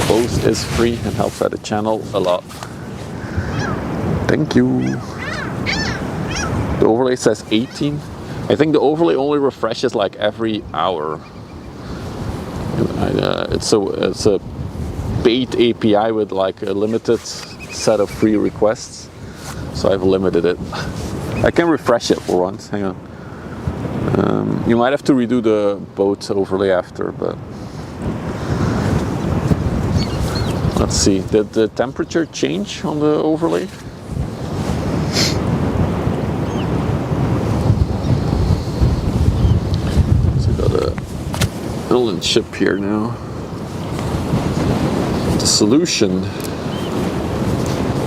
Both is free and helps out the channel a lot. Thank you. The overlay says 18. I think the overlay only refreshes like every hour. It's a paid API with like a limited set of free requests, so I've limited it. I can refresh it for once. Hang on. You might have to redo the boat overlay after, but let's see. Did the temperature change on the overlay? Inland ship here now. The solution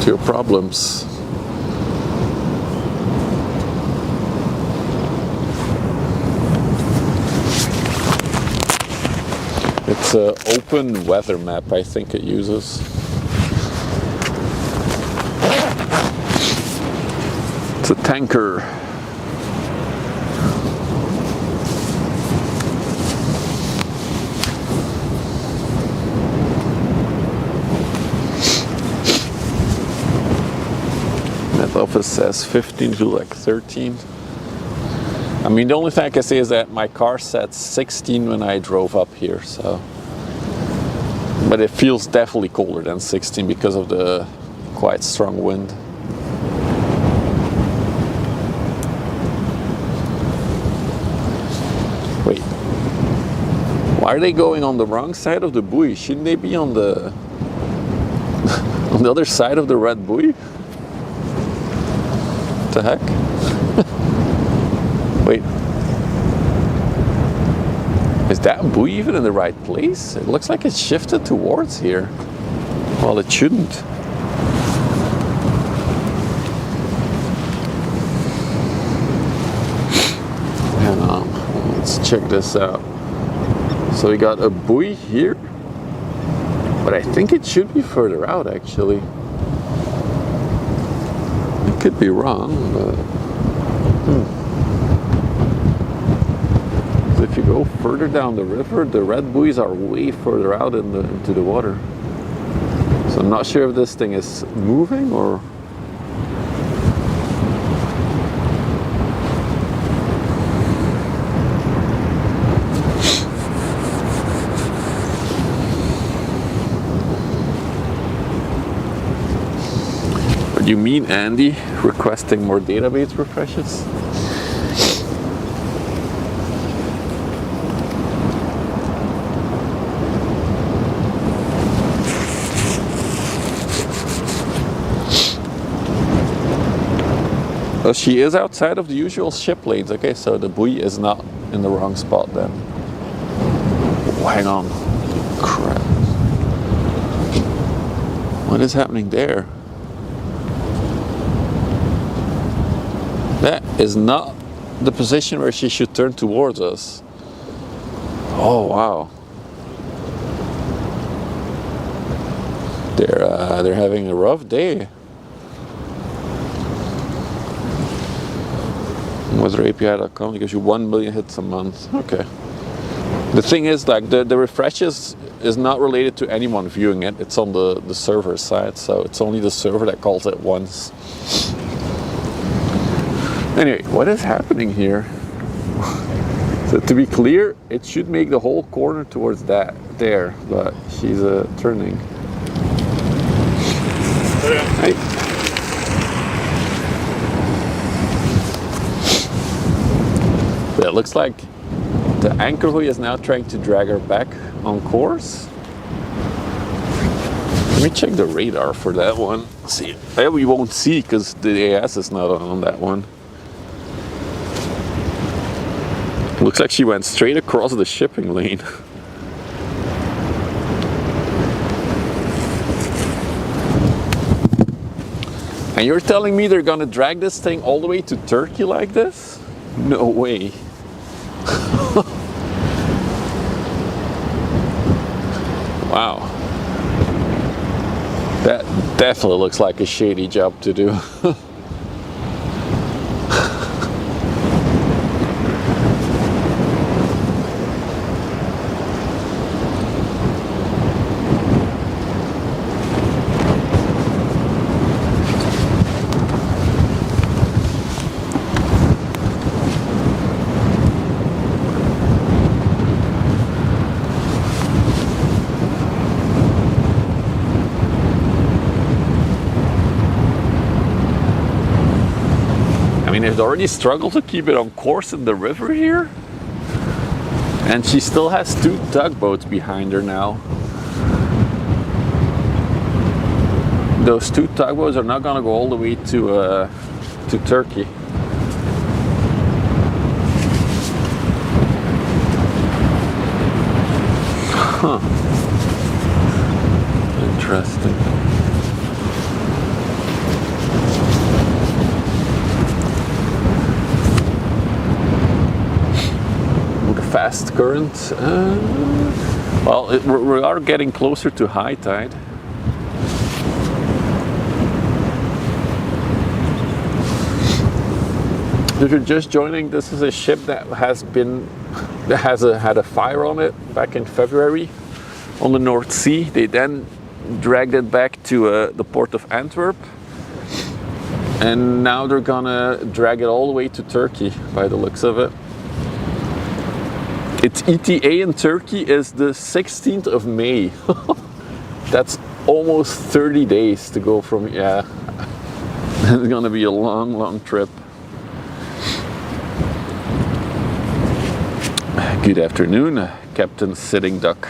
to your problems. It's an open weather map, I think it uses. It's a tanker. Office says 15 to like 13. I mean, the only thing I can say is that my car said 16 when I drove up here, so. But it feels definitely colder than 16 because of the quite strong wind. Wait. Why are they going on the wrong side of the buoy? Shouldn't they be on the on the other side of the red buoy? What the heck? Wait. Is that buoy even in the right place? It looks like it's shifted towards here. Well, it shouldn't. Hang on. Let's check this out. So we got a buoy here. But I think it should be further out, actually. Could be wrong, but if you go further down the river, the red buoys are way further out into the water. So I'm not sure if this thing is moving or. You mean Andy requesting more database refreshes? Oh, she is outside of the usual ship lanes. Okay, so the buoy is not in the wrong spot then. Oh, hang on. Crap. What is happening there? That is not the position where she should turn towards us. Oh, wow. They're having a rough day. WeatherAPI.com gives you 1 million hits a month. Okay. The thing is, like, the refreshes is not related to anyone viewing it. It's on the server side, so it's only the server that calls it once. Anyway, what is happening here? So to be clear, it should make the whole corner towards that there, but she's turning. Hey. But it looks like the anchor buoy is now trying to drag her back on course. Let me check the radar for that one. See, we won't see because the AS is not on that one. Looks like she went straight across the shipping lane. And you're telling me they're gonna drag this thing all the way to Turkey like this? No way. Wow. That definitely looks like a shady job to do. They've already struggled to keep it on course in the river here, and she still has 2 tugboats behind her now. Those 2 tugboats are not gonna go all the way to Turkey. Huh. Interesting. Fast current. Well, we are getting closer to high tide. If you're just joining, this is a ship that had a fire on it back in February on the North Sea. They then dragged it back to the port of Antwerp, and now they're gonna drag it all the way to Turkey by the looks of it. Its ETA in Turkey is the 16th of May. That's almost 30 days to go from, yeah. It's gonna be a long, long trip. Good afternoon, Captain Sitting Duck.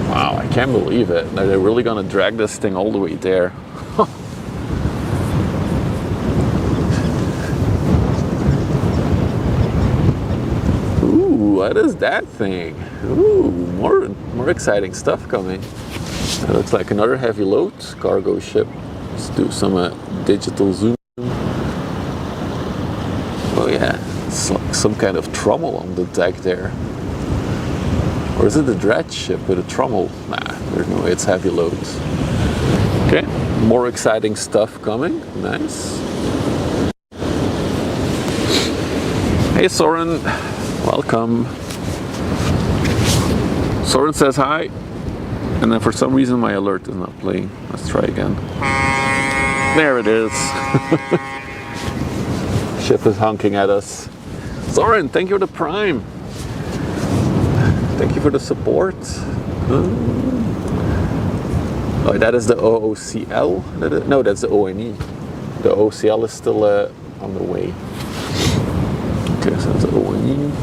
Wow, I can't believe it. Now they're really gonna drag this thing all the way there. What is that thing? Ooh, more exciting stuff coming. That looks like another heavy load cargo ship. Let's do some digital zoom. Oh yeah, it's like some kind of trommel on the deck there. Or is it the dredge ship with a trommel? Nah, there's no way, it's heavy loads. Okay, more exciting stuff coming. Nice. Hey Soren. Welcome. Soren says hi, and then for some reason my alert is not playing. Let's try again. There it is. Ship is honking at us. Soren, thank you for the Prime. Thank you for the support. Oh, that is the OOCL? No, that's the ONE. The OCL is still on the way. Okay, so that's the ONE.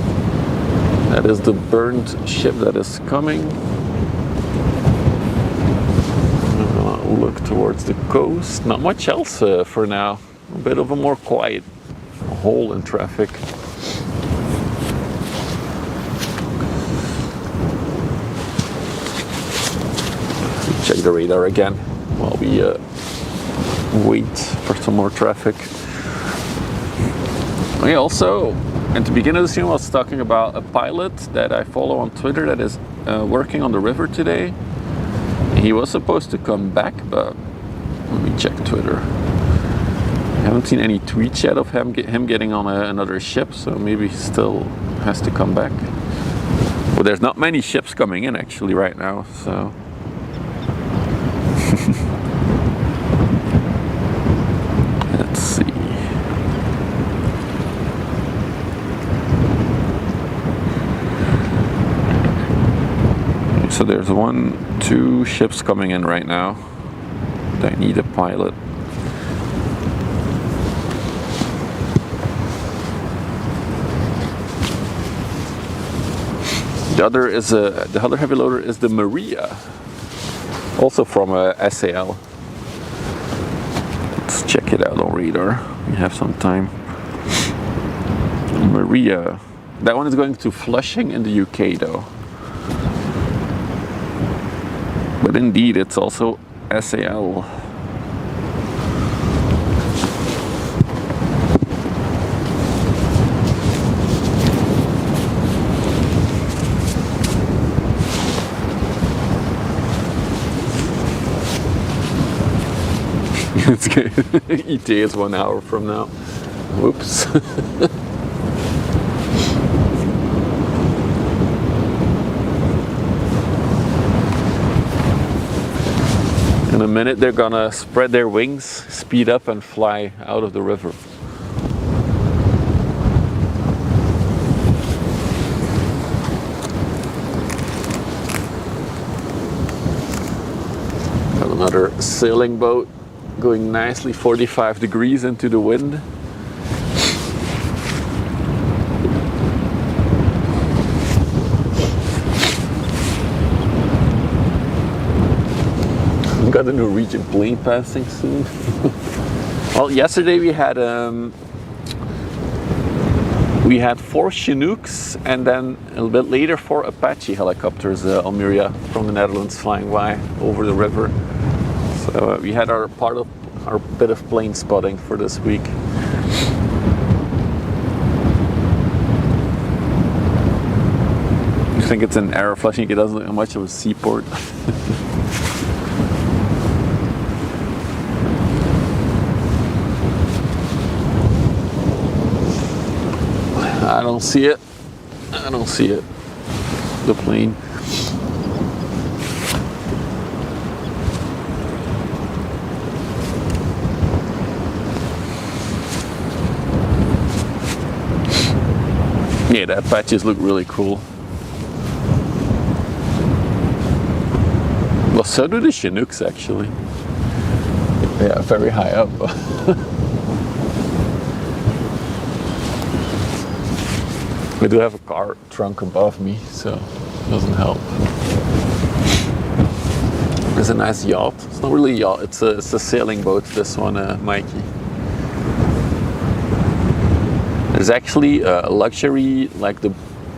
That is the burned ship that is coming. look towards the coast. Not much else for now. A bit of a more quiet hole in traffic. Check the radar again while we wait for some more traffic. Okay, also, and to begin the stream, I was talking about a pilot that I follow on Twitter that is working on the river today. He was supposed to come back, but let me check Twitter. I haven't seen any tweets yet of him getting on another ship, so maybe he still has to come back. Well, there's not many ships coming in actually right now, so. Let's see. So there's 1, 2 ships coming in right now. They need a pilot. The other heavy loader is the Maria, also from SAL. Let's check it out on radar. We have some time. Maria. That one is going to Flushing in the UK though. But indeed, it's also SAL. It's good. ETA is 1 hour from now. Whoops. In a minute they're gonna spread their wings, speed up and fly out of the river. Got another sailing boat going nicely 45 degrees into the wind. We've got a Norwegian plane passing soon. Well, yesterday we had 4 Chinooks and then a little bit later 4 Apache helicopters, Almeria from the Netherlands, flying by over the river. So we had our bit of plane spotting for this week. I think it's an error Flushing. It doesn't look like much of a seaport. I don't see it. I don't see it. The plane. Yeah, the Apaches look really cool. Well, so do the Chinooks actually. Yeah, very high up. I do have a car trunk above me, so it doesn't help. There's a nice yacht. It's not really a yacht, it's a sailing boat, this one, Mikey. There's actually a luxury, like the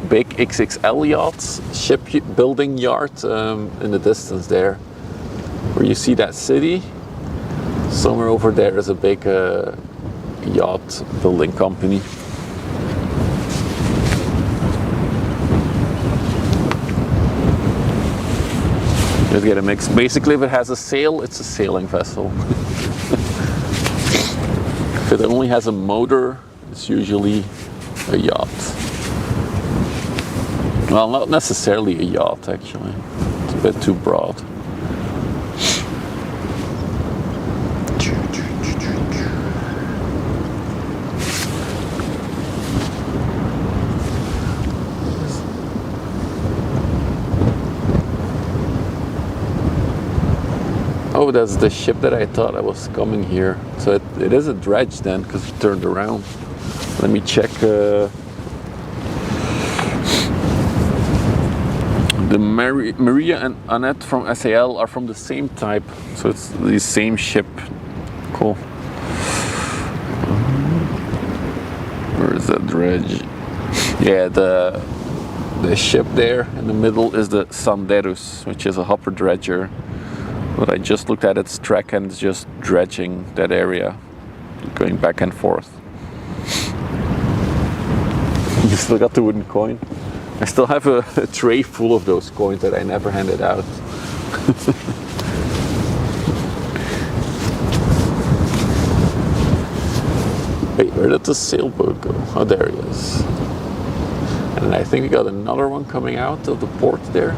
big XXL yachts, shipbuilding yard in the distance there. Where you see that city, somewhere over there is a big yacht building company. Just get a mix. Basically, if it has a sail, it's a sailing vessel. If it only has a motor, it's usually a yacht. Well, not necessarily a yacht, actually. It's a bit too broad. Oh, that's the ship that I thought I was coming here. So it is a dredge then, because it turned around. Let me check the The Maria and Annette from SAL are from the same type, so it's the same ship. Cool. Where is that dredge? Yeah, the ship there in the middle is the Sanderus, which is a hopper dredger. But I just looked at its track and it's just dredging that area, going back and forth. You still got the wooden coin? I still have a tray full of those coins that I never handed out. Wait, where did the sailboat go? Oh, there he is. And I think we got another one coming out of the port there.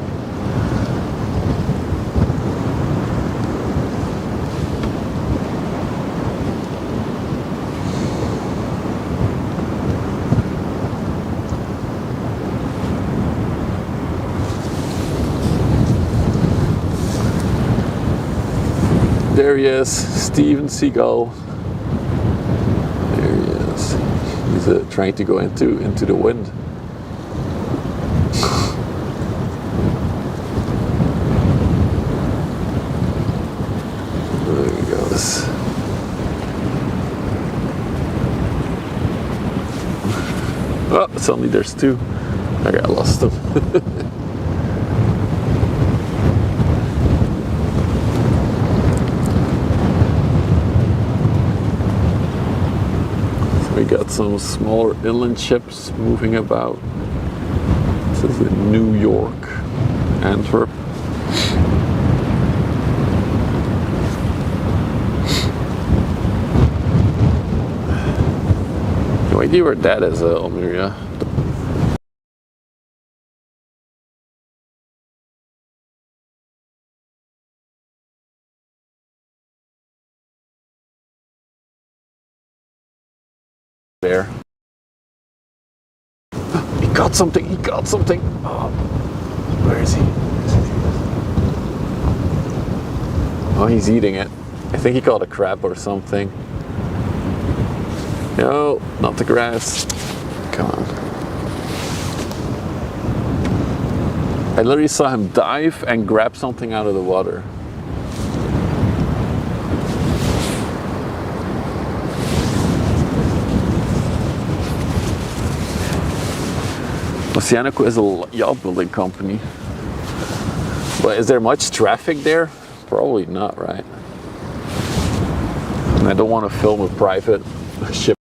There he is, Steven Seagull. There he is. He's trying to go into the wind. There he goes. Oh, suddenly there's two. I got lost him. We got some smaller inland ships moving about. This is in New York, Antwerp. No idea where that is, Almeria. There. He got something, he got something. Oh, where is he? Oh, he's eating it. I think he caught a crab or something. No, not the grass. Come on. I literally saw him dive and grab something out of the water. Oceanico is a yacht building company. But is there much traffic there? Probably not, right? And I don't want to film a private ship